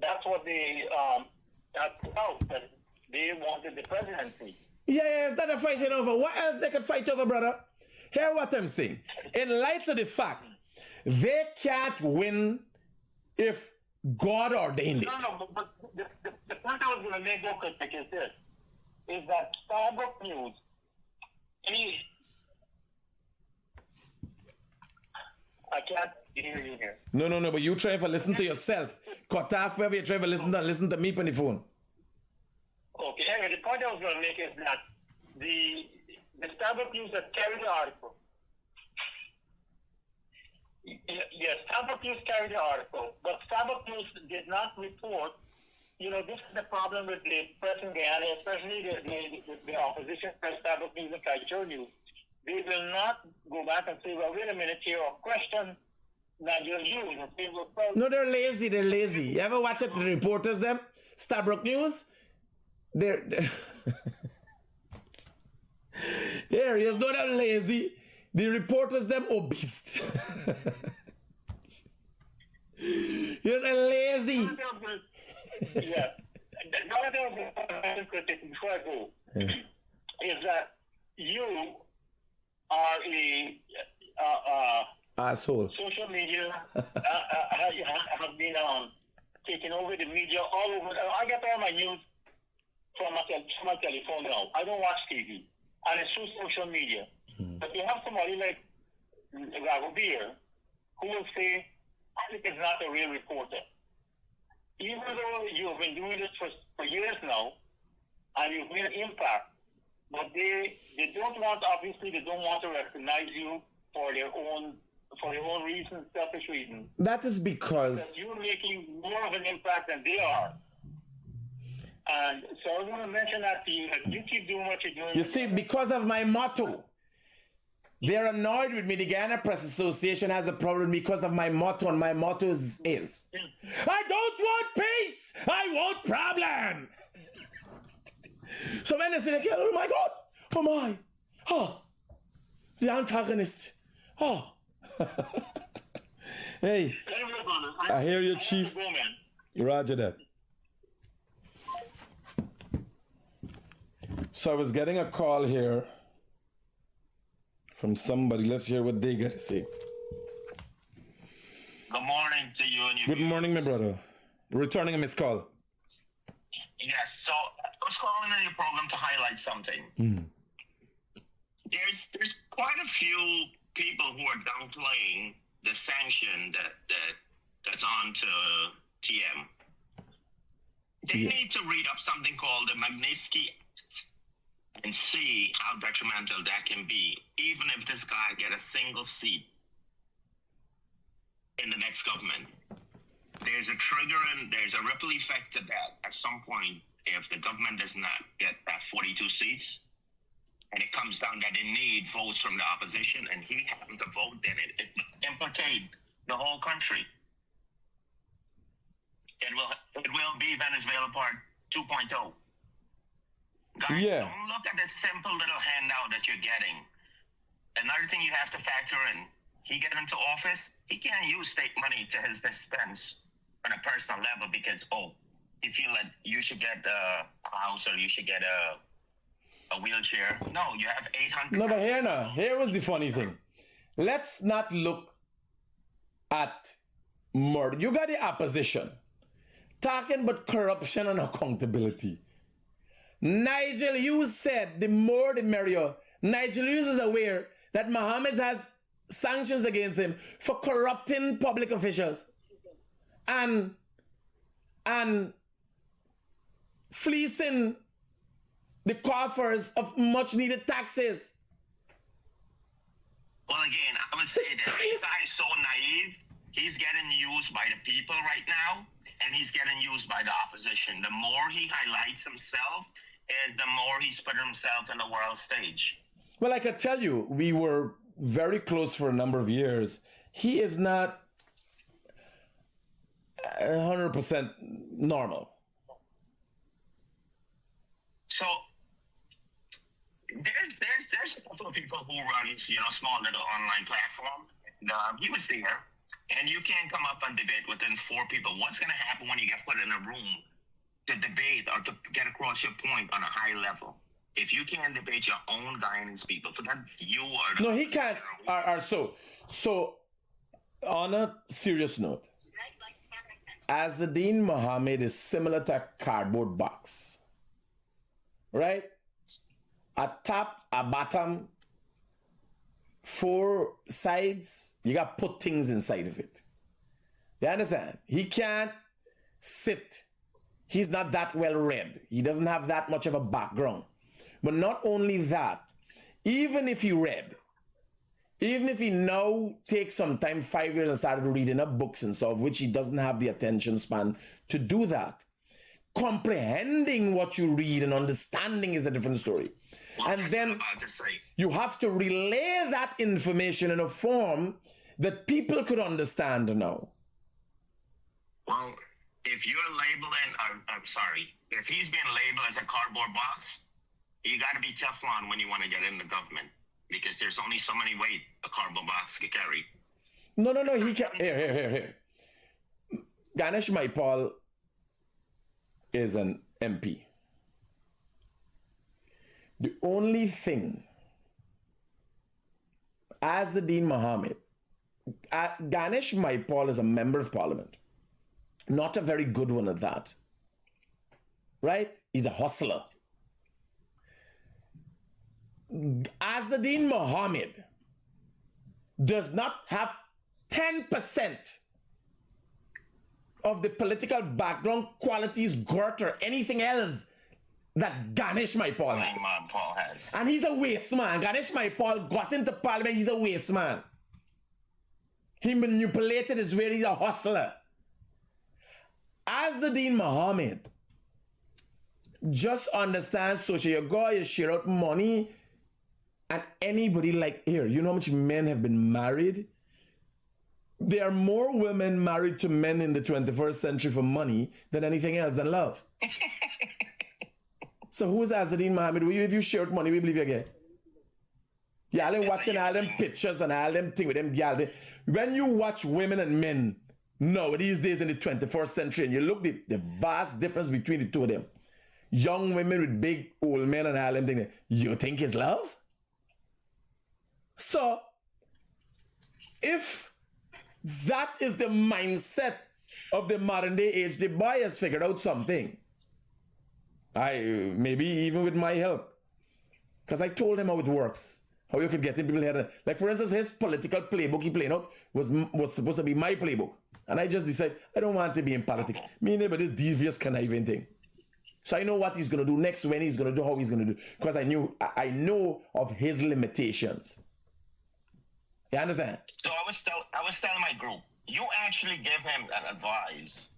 that's what they that's out, that they wanted the presidency. Yeah, it's not a fighting over. What else they could fight over, brother? Hear what I'm saying. In light of the fact, they can't win if God ordained it. No, but the point I was going to make, though, Critic, is this, is that Starbucks News, I can't hear you here. No, but you try to listen to yourself. Cut off wherever you try to listen to me on the phone. Okay, anyway, the point I was going to make is that the Starbucks News has carried the article. Yes, Starbucks News carried the article, but Starbucks News did not report. You know, this is the problem with the press in Guyana, especially the opposition press, Starbucks News and Kaijur News. They will not go back and say, well, wait a minute here, or question Nigel Hughes and say, well, no, they're lazy. You ever watch it, the reporters, them? Starbucks News? They're here, you know they're lazy. The reporters, them obese. You're lazy. Yeah. Another critic before I go is that you are a asshole. social media have been taking over the media all over. I get all my news from my telephone now. I don't watch TV, and it's through social media. But you have somebody like Beer who will say, I think is not a real reporter. Even though you've been doing this for years now, and you've made an impact, but they don't want, obviously, they don't want to recognize you for their own reasons, selfish reasons. That is because you're making more of an impact than they are. And so I was going to mention that to you, that you keep doing what you're doing. You see, because of my motto. They're annoyed with me. The Guyana Press Association has a problem because of my motto, and my motto is I don't want peace, I want problem. So when they say, oh my God, oh my, the antagonist, hey, I hear you, Chief. Roger that. So I was getting a call here from somebody. Let's hear what they got to say. Good morning to you and your Good morning, my brother. Returning a missed call. Yes, so I was calling on your program to highlight something. There's quite a few people who are downplaying the sanction that's on to TM. They need to read up something called the Magnitsky Act and see how detrimental that can be, even if this guy get a single seat in the next government. There's a trigger and there's a ripple effect to that at some point. If the government does not get that 42 seats, and it comes down that they need votes from the opposition, and he happened to vote, then it implicate the whole country. It will be Venezuela Part 2.0. Guys, don't look at this simple little handout that you're getting. Another thing you have to factor in, he get into office, he can't use state money to his expense on a personal level because, you feel that you should get a house or you should get a wheelchair. No, you have 800. No, but here was the funny thing. Let's not look at murder. You got the opposition talking about corruption and accountability. Nigel Hughes said the more the merrier. Nigel Hughes is aware that Mohammed has sanctions against him for corrupting public officials and fleecing the coffers of much needed taxes. Well, again, I would say that this guy is so naive. He's getting used by the people right now. and he's getting used by the opposition. The more he highlights himself, and the more he's put himself in the world stage. Well, I could tell you, we were very close for a number of years. He is not 100% normal. So there's a couple of people who run, small little online platform. And, he was there, and you can't come up and debate within 4 people. What's going to happen when you get put in a room to debate or to get across your point on a high level? If you can't debate your own Guyanese people, forget you are. No, he can't. So, on a serious note, Azadeen Mohammed is similar to a cardboard box, right? A top, a bottom, 4 sides. You got to put things inside of it. You understand? He can't sit. He's not that well read. He doesn't have that much of a background. But not only that, even if he read, even if he now takes some time, 5 years, and started reading up books and stuff, which he doesn't have the attention span to do that, comprehending what you read and understanding is a different story. Well, and then you have to relay that information in a form that people could understand now. Well, if you're labeling, if he's being labeled as a cardboard box, you got to be Teflon when you want to get in the government, because there's only so many weight a cardboard box can carry. No, he can. Here. Ganesh Maipal is an MP. The only thing, Azadeen Mohammed, Ganesh Maipal is a member of parliament. Not a very good one at that. Right? He's a hustler. Azadeen Mohammed does not have 10% of the political background, qualities, grit, or anything else that Ganesh Maipal has. And he's a waste man. Ganesh Maipal got into parliament, he's a waste man. He manipulated his way, he's a hustler. Azadeen Mohammed just understands social. You go, you share out money, and anybody here, you know how much men have been married? There are more women married to men in the 21st century for money than anything else, than love. So who's Azadeen Mohammed? If you share out money, we believe you get. Yeah, I'm watching all them pictures and all them things with them gyal. When you watch women and men now, these days in the 21st century, and you look the vast difference between the two of them, young women with big old men and all them things, you think it's love? So, if that is the mindset of the modern day age, the boy has figured out something. Maybe even with my help. Because I told him how it works. How you could get in people here. Like, for instance, his political playbook he playing out was supposed to be my playbook. And I just decided, I don't want to be in politics. Me neither, this devious conniving thing. So I know what he's going to do next, when he's going to do, how he's going to do. Because I know of his limitations. You understand? So I was telling my group, you actually give him that advice,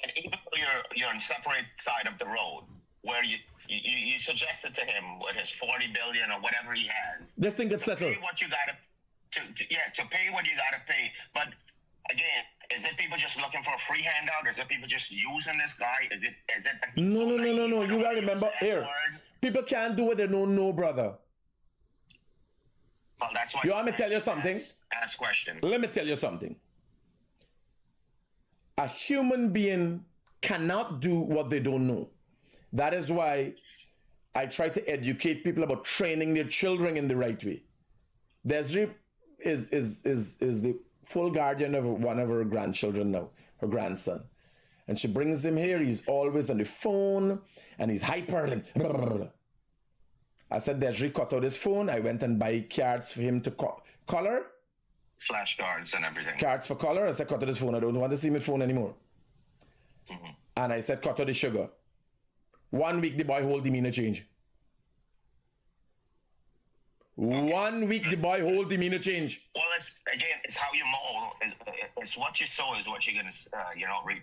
and even though you're on separate side of the road, where you suggested to him with his 40 billion or whatever he has, this thing gets settled. Pay what you gotta to pay what you gotta pay. But again, is it people just looking for a free handout? Is it people just using this guy? Is it No. You gotta remember here. People can't do what they don't know, brother. Well, that's why you want me to tell you something? Ask question. Let me tell you something. A human being cannot do what they don't know. That is why I try to educate people about training their children in the right way. Desiree is the full guardian of one of her grandchildren now, her grandson. And she brings him here. He's always on the phone and he's hyper. And I said, Desiree, cut out his phone. I went and buy cards for him to color. Flashcards and everything. Cards for color. I said, cut out his phone. I don't want to see my phone anymore. Mm-hmm. And I said, cut out the sugar. 1 week, the boy whole demeanor change. 1 week, the boy whole demeanor change. Well, because again, it's how you mold. It's what you sow is what you're gonna, reap.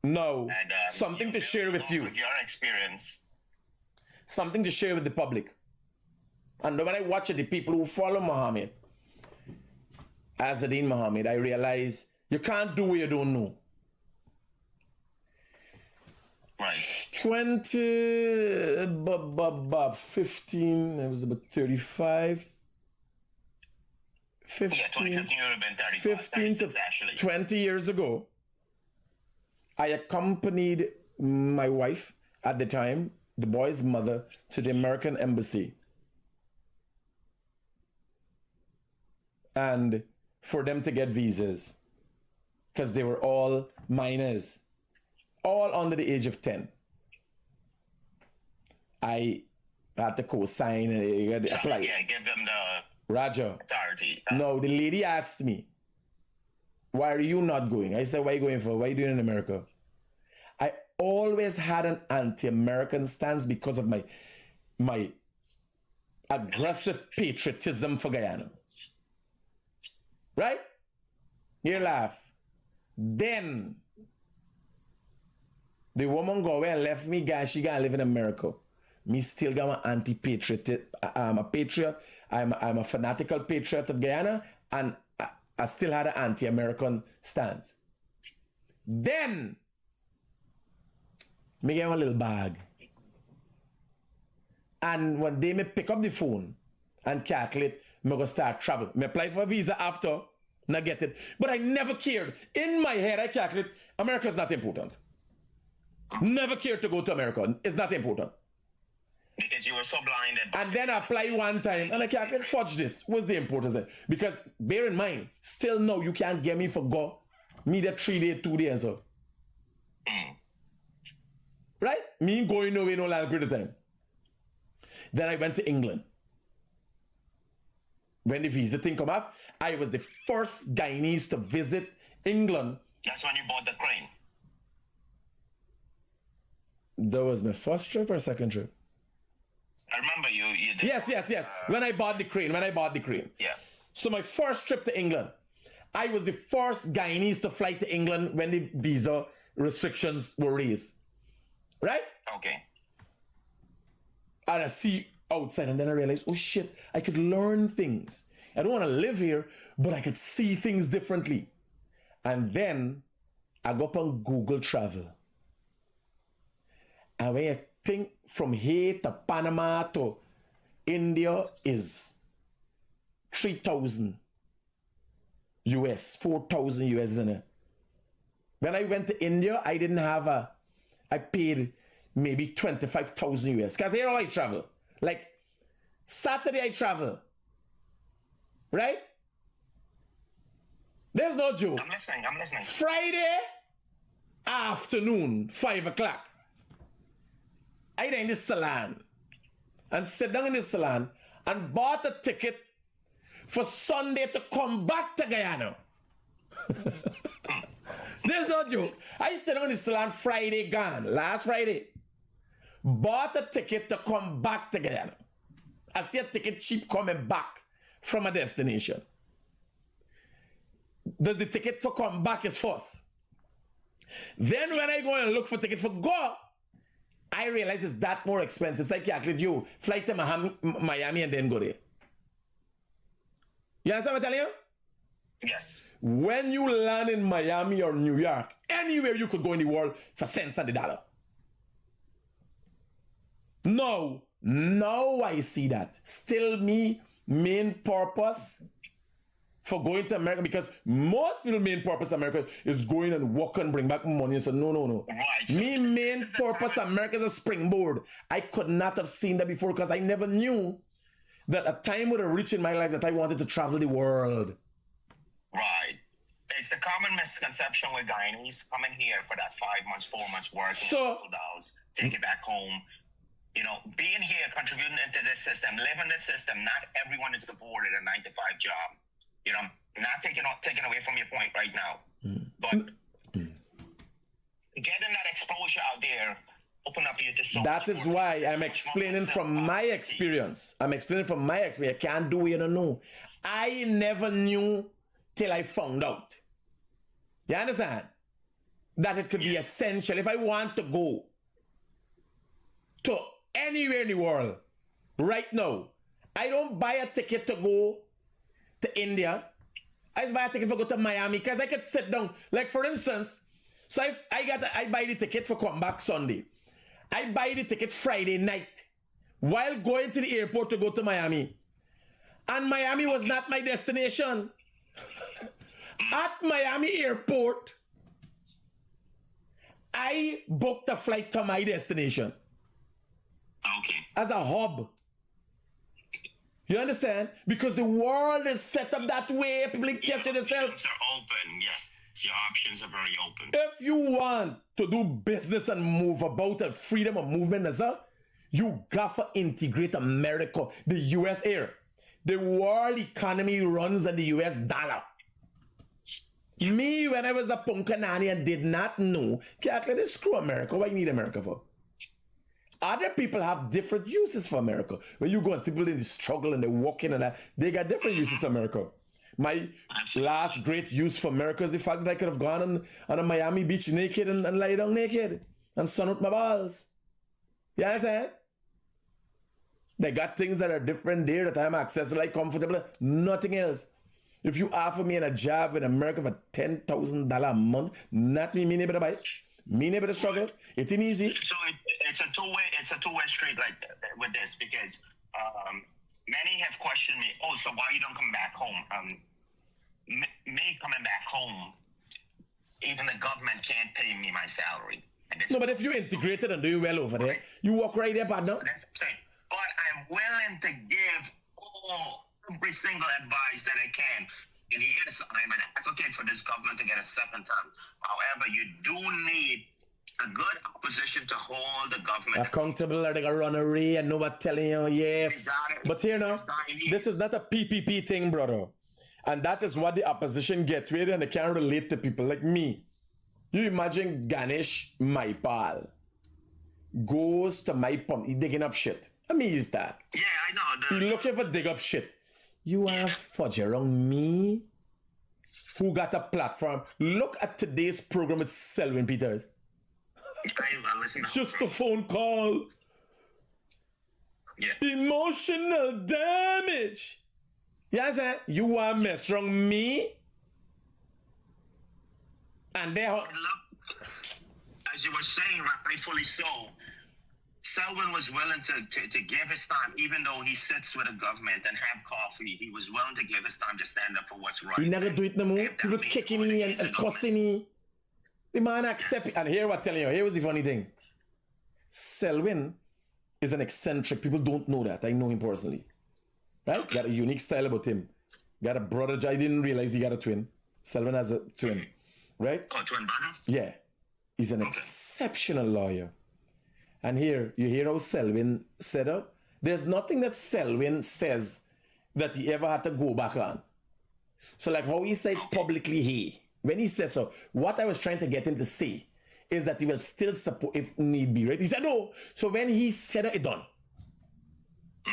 No, And something to share with you. Your experience. Something to share with the public. And when I watch it, the people who follow Muhammad, Azadeen Muhammad, I realize you can't do what you don't know. Right. 15, I was about 35. 15, Yeah, 2015 would have been 35, 15 to 20 years ago, I accompanied my wife at the time, the boy's mother, to the American embassy. And for them to get visas, because they were all minors, all under the age of 10. I had to co-sign and apply. Yeah, give them the Roger. authority. No, the lady asked me, why are you not going? I said, why are you going for? What are you doing in America? I always had an anti-American stance because of my aggressive patriotism for Guyana. Right? You laugh. Then the woman go away and left me, guys, she gonna live in America. Me still got an anti-patriot. I'm a patriot. I'm a fanatical patriot of Guyana, and I still had an anti-American stance. Then me get one little bag. And one day me pick up the phone and calculate, me go start travel. Me apply for a visa after, not get it. But I never cared. In my head, I calculate, America is not important. Never cared to go to America. It's not important. Because you were so blinded. And then I apply one time, and I calculate, fudge this. What's the importance there? Because bear in mind, still no, you can't get me for go. Me that 3 days, 2 days, so. Right? Me going nowhere no long period of time. Then I went to England. When the visa thing come off, I was the first Guyanese to visit England. That's when you bought the crane. That was my first trip or second trip? I remember you did. Yes. When I bought the crane. Yeah. So my first trip to England, I was the first Guyanese to fly to England when the visa restrictions were raised. Right? Okay. And I see outside, and then I realized, oh shit, I could learn things. I don't want to live here, but I could see things differently. And then I go up on Google Travel. And when you think from here to Panama to India is 3,000 US, 4,000 US, isn't it? When I went to India, I didn't have I paid maybe 25,000 US. Because here I always travel. Like, Saturday I travel. Right? There's no joke. I'm listening. Friday afternoon, 5 o'clock. I in this salon and sit down in this salon and bought a ticket for Sunday to come back to Guyana. There's no joke. I sit down in this salon Friday gone, last Friday. Bought a ticket to come back to Guyana. I see a ticket cheap coming back from a destination. Does the ticket for come back is first? Then when I go and look for ticket for go, I realize it's that more expensive. So I calculate you fly to Miami and then go there. You understand what I'm telling you? Yes. When you land in Miami or New York, anywhere you could go in the world for cents on the dollar. No, I see that. Still me main purpose for going to America, because most people main purpose America is going and work and bring back money. So no. Right. Me main purpose America is a springboard. I could not have seen that before because I never knew that a time would have reached in my life that I wanted to travel the world. Right. It's the common misconception with Guyanese coming here for that 5 months, 4 months working, So- $2, take it back home. You know, being here, contributing into this system, living this system. Not everyone is afforded a 9-to-5 job. You know, not taking away from your point right now, but getting that exposure out there open up you to so That much is more why things. I'm So much explaining more from my experience. I can't do what you don't know. I never knew till I found out. You understand? That it could be essential if I want to go to anywhere in the world right now. I don't buy a ticket to go to India. I just buy a ticket for go to Miami because I could sit down. Like for instance, so I buy the ticket for come back Sunday. I buy the ticket Friday night while going to the airport to go to Miami. And Miami was not my destination. At Miami airport, I booked a flight to my destination. Okay. As a hub. You understand? Because the world is set up that way. People catch themselves. Options are open, yes. Your options are very open. If you want to do business and move about and freedom of movement, you got to integrate America, the US here. The world economy runs on the US dollar. Me, when I was a punkanani and did not know, can't screw America. What you need America for? Other people have different uses for America. When you go and see people in the struggle and they're walking and that, they got different uses for America. My last great use for America is the fact that I could have gone on a Miami beach naked and lie down naked and sun out my balls. You understand? They got things that are different there that I'm accessible, like comfortable, nothing else. If you offer me a job in America for $10,000 a month, not me able to buy, me able to struggle. It ain't easy. So it's a two-way street like with this because many have questioned me. Oh, so why you don't come back home? Me coming back home, even the government can't pay me my salary. No, but if you integrated and doing well over there, you walk right there, partner. That's what I'm saying. But I'm willing to give every single advice that I can. And yes, I'm an advocate for this government to get a second term. However, you do need a good opposition to hold the government accountable. They got run away and no one telling you yes. But here now, this is not a PPP thing, brother. And that is what the opposition get with, and they can't relate to people like me. You imagine Ganesh, my pal, goes to my pump, he digging up shit. I mean, is that? Yeah, I know. He looking for dig up shit. You are fudge around me, who got a platform. Look at today's program with Selwyn Pieters. Just a phone call. Yeah. Emotional damage. Yes, you are mess wrong me. And they look, as you were saying, rightfully so. Selwyn was willing to give his time, even though he sits with the government and have coffee. He was willing to give his time to stand up for what's right. He never do it no more. People kicking me and cussing me. The man accept it. And here what I'm telling you, here was the funny thing. Selwyn is an eccentric. People don't know that. I know him personally. Right? Okay. Got a unique style about him. Got a brother. I didn't realize he got a twin. Selwyn has a twin. Right? Oh, twin brothers? Yeah. He's an exceptional lawyer. And here, you hear how Selwyn said up? There's nothing that Selwyn says that he ever had to go back on. So like how he said publicly he, when he says so, what I was trying to get him to say is that he will still support if need be, right? He said no. So when he said it done,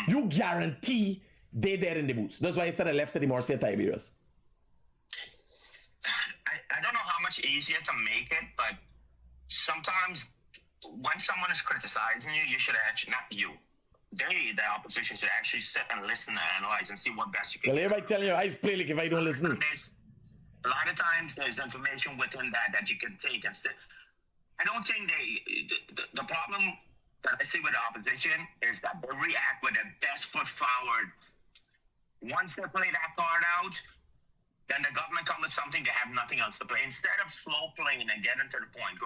you guarantee they there in the boots. That's why he said I left the Marcia Tiberius. I don't know how much easier to make it, but sometimes when someone is criticizing you, you should actually, not you, the opposition should actually sit and listen and analyze and see what best you can do. Well, everybody telling you, I play like if I don't listen. A lot of times there's information within that you can take and sit. I don't think the problem that I see with the opposition is that they react with their best foot forward. Once they play that card out, then the government comes with something, they have nothing else to play. Instead of slow playing and getting to the point,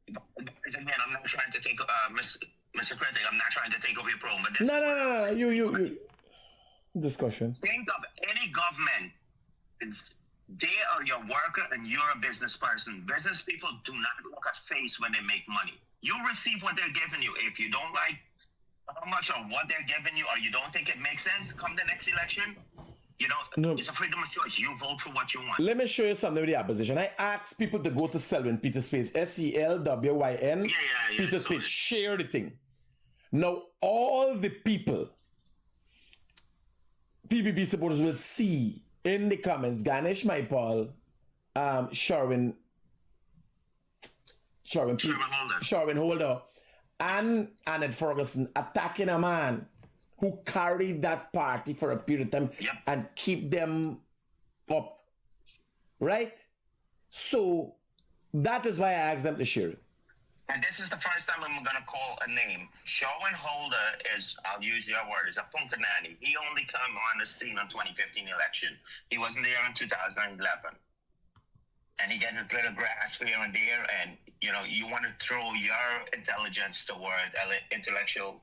again, I'm not trying to take Mr. Critic, I'm not trying to take over your program, but this no. You discussion. Think of any government. They are your worker and you're a business person. Business people do not look at face when they make money. You receive what they're giving you. If you don't like how much or what they're giving you, or you don't think it makes sense, come the next election, it's a freedom of choice. You vote for what you want. Let me show you something with the opposition. I ask people to go to Selwyn Pieters' page, SELWYN. Pieters' page, share the thing. Now, all the people PPP supporters will see in the comments Ganesh Maipal, Sherwin Holder, and Annette Ferguson attacking a man who carried that party for a period of time and keep them up. Right? So that is why I asked them to share it. And this is the first time I'm going to call a name. Selwyn Holder is, I'll use your word, is a punkanani. He only came on the scene in 2015 election. He wasn't there in 2011. And he gets his little grasp here and there. And, you know, you want to throw your intelligence toward an intellectual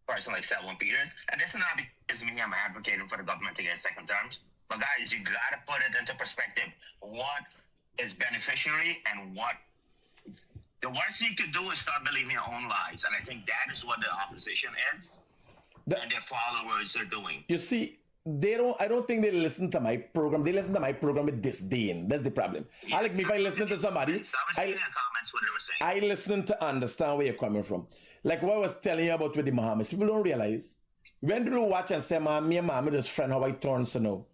person like Selwyn Pieters. And this is not because me, I'm advocating for the government to get second terms. But guys, you got to put it into perspective. What is beneficiary and what... The worst you could do is start believing your own lies. And I think that is what the opposition is and their followers are doing. You see, I don't think they listen to my program. They listen to my program with disdain. That's the problem. Yes, Like me, if I listen to somebody, I was seeing in the comments what they were saying. I listen to understand where you're coming from. Like what I was telling you about with the Mohammeds. People don't realize. When people watch and say, man, me and Mohammed is friend, how I turn so now.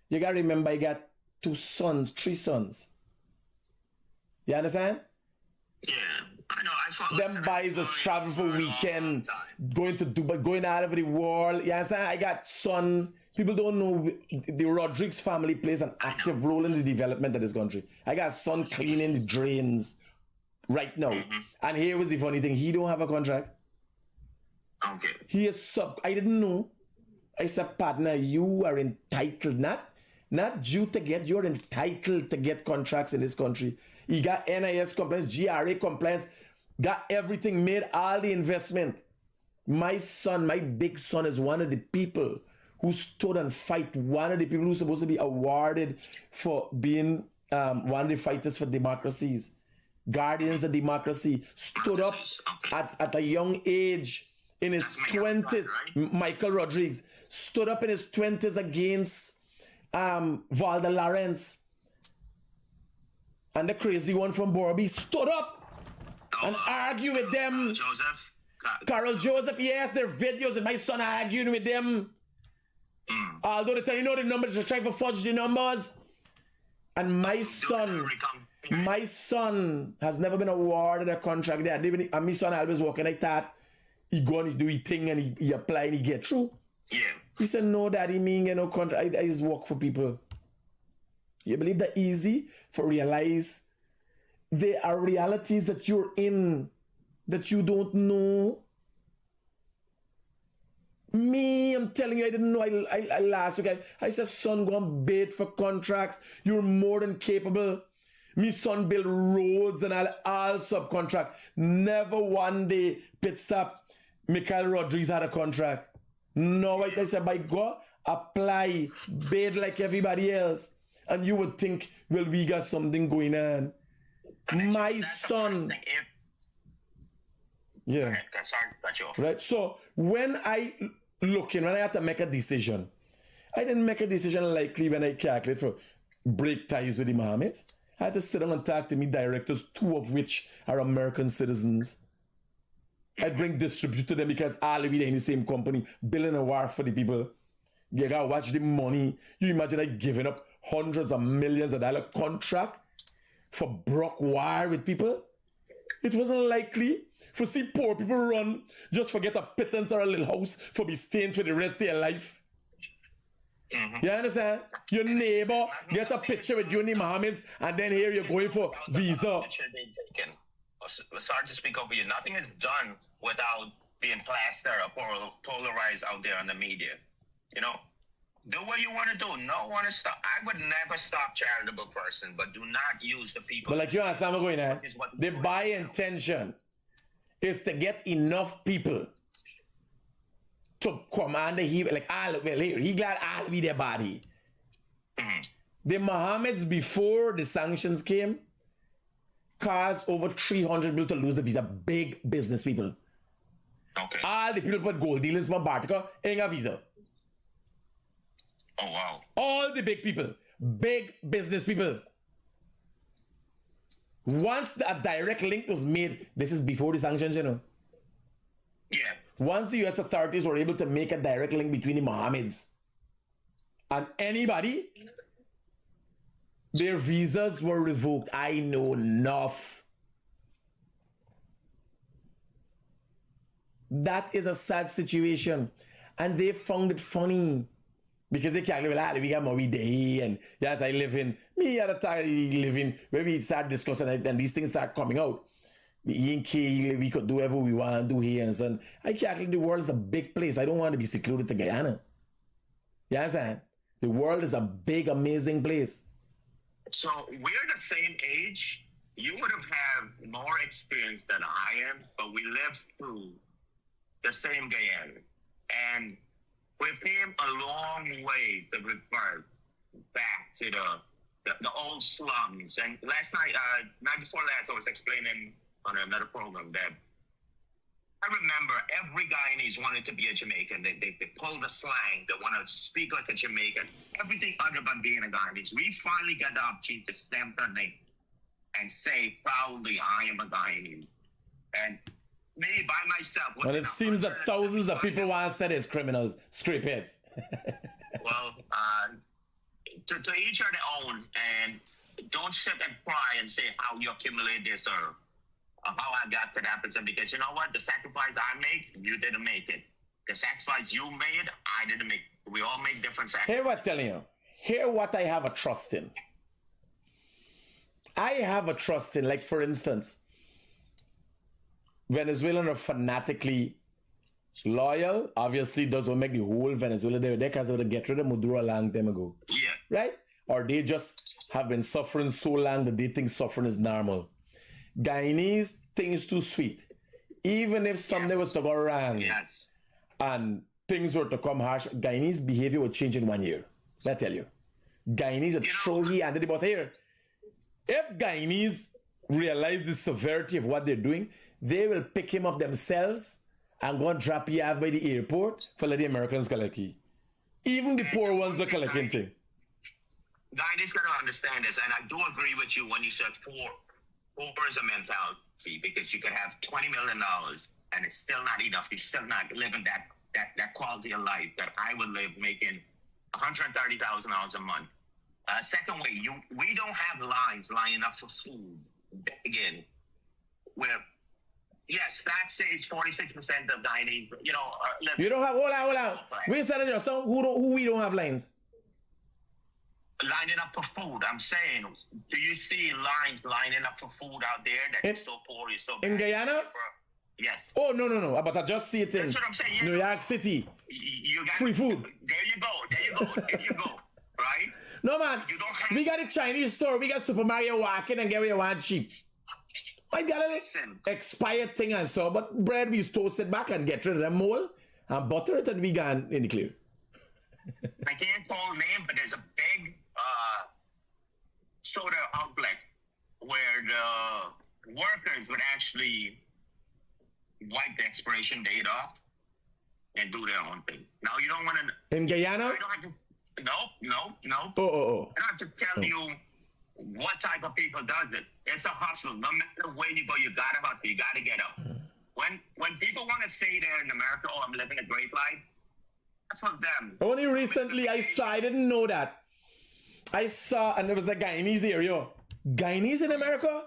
You got to remember, I got 3 sons. You understand? Yeah, I know. I follow Them boys just travel for weekend, going to Dubai, going all over the world. You understand? I got son. People don't know the Rodriguez family plays an active role in the development of this country. I got son cleaning the drains right now. And here was the funny thing. He don't have a contract. Okay. He is I didn't know. I said, partner, you are entitled, not due to get, you're entitled to get contracts in this country. He got NIS compliance, GRA compliance, got everything, made all the investment. My son, my big son, is one of the people who stood and fight, one of the people who's supposed to be awarded for being one of the fighters for democracies, guardians of democracy, stood up at a young age in his 20s. Right? Michael Rodriguez stood up in his 20s against Valda Lawrence. And the crazy one from Borby stood up and argued with them. Carol Joseph, yes, their videos and my son arguing with them. Although they tell you know the numbers, they're trying to fudge the numbers. And my son has never been awarded a contract there. And my son always working like that. He go and he do his thing and he apply and he get through. Yeah. He said, no, daddy, me ain't get no contract. I just work for people. You believe that easy for realize there are realities that you're in that you don't know. Me, I'm telling you, I didn't know. I last week, I said, son, go and bid for contracts. You're more than capable. Me son build roads and all subcontract. Never one day pit stop. Michael Rodriguez had a contract. No, I said, by God, apply, bid like everybody else. And you would think, well, we got something going on. My son. Yeah. Right. So when I had to make a decision, I didn't make a decision likely when I calculated for break ties with the Mohammeds. I had to sit down and talk to me directors, 2 of which are American citizens. I'd bring distribute to them because all of it in the same company, billing a war for the people. You gotta watch the money. You imagine I giving up hundreds of millions of dollars contract for broke war with people? It wasn't likely. For see poor people run, just forget a pittance or a little house for be staying for the rest of your life. You understand? Your neighbor get a picture with you and the Mohammeds, and then here you're going for visa. Sorry to speak over you. Nothing is done without being plastered or polarized out there in the media. You know, do what you want to do. No one is stop. I would never stop charitable person, but do not use the people. But like you understand what's going on? The by intention is to get enough people to command the heat. Like, he glad I'll be their body. The Mohammeds, before the sanctions came, caused over 300 people to lose the visa. Big business people. Okay. All the people put gold dealers from Bartica ain't a visa. Oh, wow. All the big people, big business people. Once a direct link was made, this is before the sanctions, you know. Yeah. Once the US authorities were able to make a direct link between the Mohammeds And anybody, their visas were revoked. I know enough. That is a sad situation. And they found it funny. Because they can't live like we got Maui Day, and yes, I live in me at a time live in where we start discussing it and these things start coming out. We could do whatever we want to do here, and I can't think the world is a big place. I don't want to be secluded to Guyana. You understand? The world is a big, amazing place. So we're the same age. You would have had more experience than I am, but we lived through the same Guyana. And we came a long way to revert back to the old slums. And last night, night before last, I was explaining on another program that I remember every Guyanese wanted to be a Jamaican. They pulled the slang. They want to speak like a Jamaican. Everything other than being a Guyanese. We finally got the opportunity to stamp the name and say proudly, I am a Guyanese. And me by myself. Well, it seems that thousands of people want to say as criminals, scriptheads. Well, to each their own, and don't sit and cry and say how you accumulate this or how I got to that person, because you know what? The sacrifice I made, you didn't make it. The sacrifice you made, I didn't make. We all make different sacrifices. Hear what I'm telling you. Hear what I have a trust in. I have a trust in, like for instance, Venezuelans are fanatically loyal. Obviously, those will make the whole Venezuela there because they get rid of Maduro a long time ago. Yeah. Right? Or they just have been suffering so long that they think suffering is normal. Guyanese things too sweet. Even if something was to go wrong and things were to come harsh, Guyanese behavior would change in 1 year. I tell you. Guyanese would throw he and the boss here. If Guyanese realize the severity of what they're doing, they will pick him up themselves and go and drop you off by the airport for let the Americans collect you. Even the poor ones will collect him thing. Guyanese gotta understand this, and I do agree with you when you said poor is a mentality, because you could have $20 million and it's still not enough. You're still not living that quality of life that I would live making $130,000 a month. Second way, we don't have lines lining up for food. Again, where yes, that says 46% of Guyanese, you don't have, hold on. We said it yourself, who we don't have lines? Lining up for food. I'm saying, do you see lines lining up for food out there that is so poor, is so bad? In Guyana? Yes. Oh, no. But I just see it in That's what I'm saying. New York City. You got free food. There you go. Right? No, man. We got a Chinese store. We got Super Mario walking and get what you want cheap. I got a expired thing and so, but bread we toast it back and get rid of the mold and butter it and we gone in the clear. I can't call a name, but there's a big soda outlet where the workers would actually wipe the expiration date off and do their own thing. Now you don't want to. In Guyana? You don't have to. No. Oh. I don't have to tell you what type of people does it. It's a hustle. No matter where you go, you gotta hustle. You gotta get up. When people want to say they're in America, oh, I'm living a great life, that's for them. Only recently I didn't know that. I saw, and there was a Guyanese area. Guyanese in America?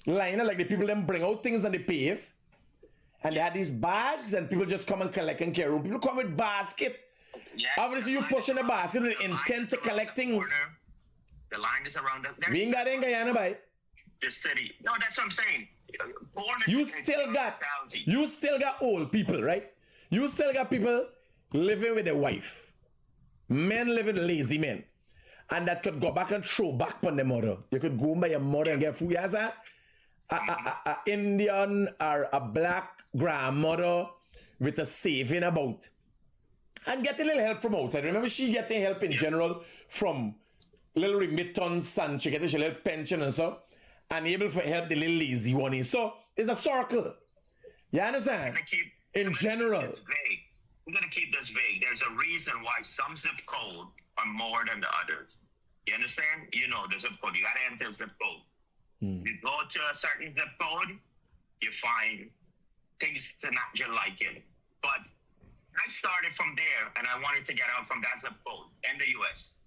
Line like the people them bring out things on the pave. And they had these bags and people just come and collect and carry. People come with basket. Yes, obviously you push in a basket with the intent to collect things. The line is around the... We ain't got in Guyana, by the city. No, that's what I'm saying. You still got old people, right? You still got people living with a wife. Men living lazy men. And that could go back and throw back on the mother. You could go by your mother and get food. Yes, a Indian or a black grandmother with a saving about. And get a little help from outside. Remember, she getting help in general from little remittance and she getting a little pension and so. And able to help the little lazy one. So it's a circle. You understand? In general. We're going to keep this vague. There's a reason why some zip code are more than the others. You understand? You know the zip code. You got to enter zip code. You go to a certain zip code, you find things to not your liking. But I started from there, and I wanted to get out from that zip code in the U.S.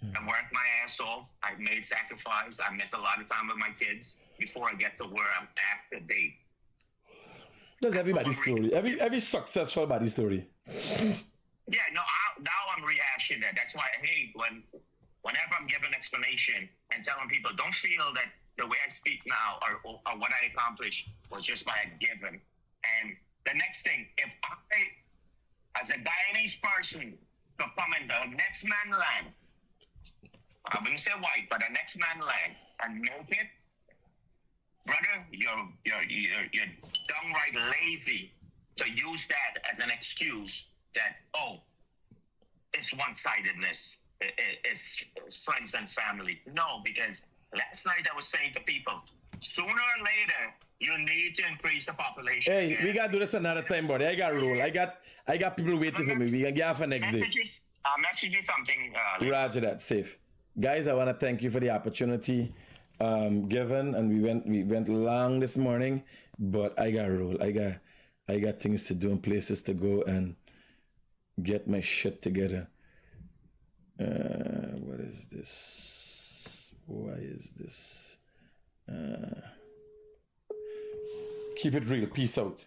I worked my ass off. I made sacrifice. I missed a lot of time with my kids before I get to where I'm at today. That's everybody's story. Every successful body's story. Yeah, no, now I'm rehashing that. That's why I hate whenever I'm giving explanation and telling people, don't feel that the way I speak now or what I accomplished was just by a given. And the next thing, if I, as a Guyanese person, to come in the next man land, I wouldn't say white, but the next man land and make it, brother, you're downright lazy to use that as an excuse that, oh, it's one-sidedness, it's friends and family. No, because last night I was saying to people, sooner or later, you need to increase the population. Hey, again. we gotta do this another time, buddy. I got a rule. I got people waiting for me. We can get for next day. Message you something. Roger that. Safe. Guys, I want to thank you for the opportunity given, and we went long this morning, but I got a rule. I got things to do and places to go and get my shit together. What is this? Why is this? Keep it real. Peace out.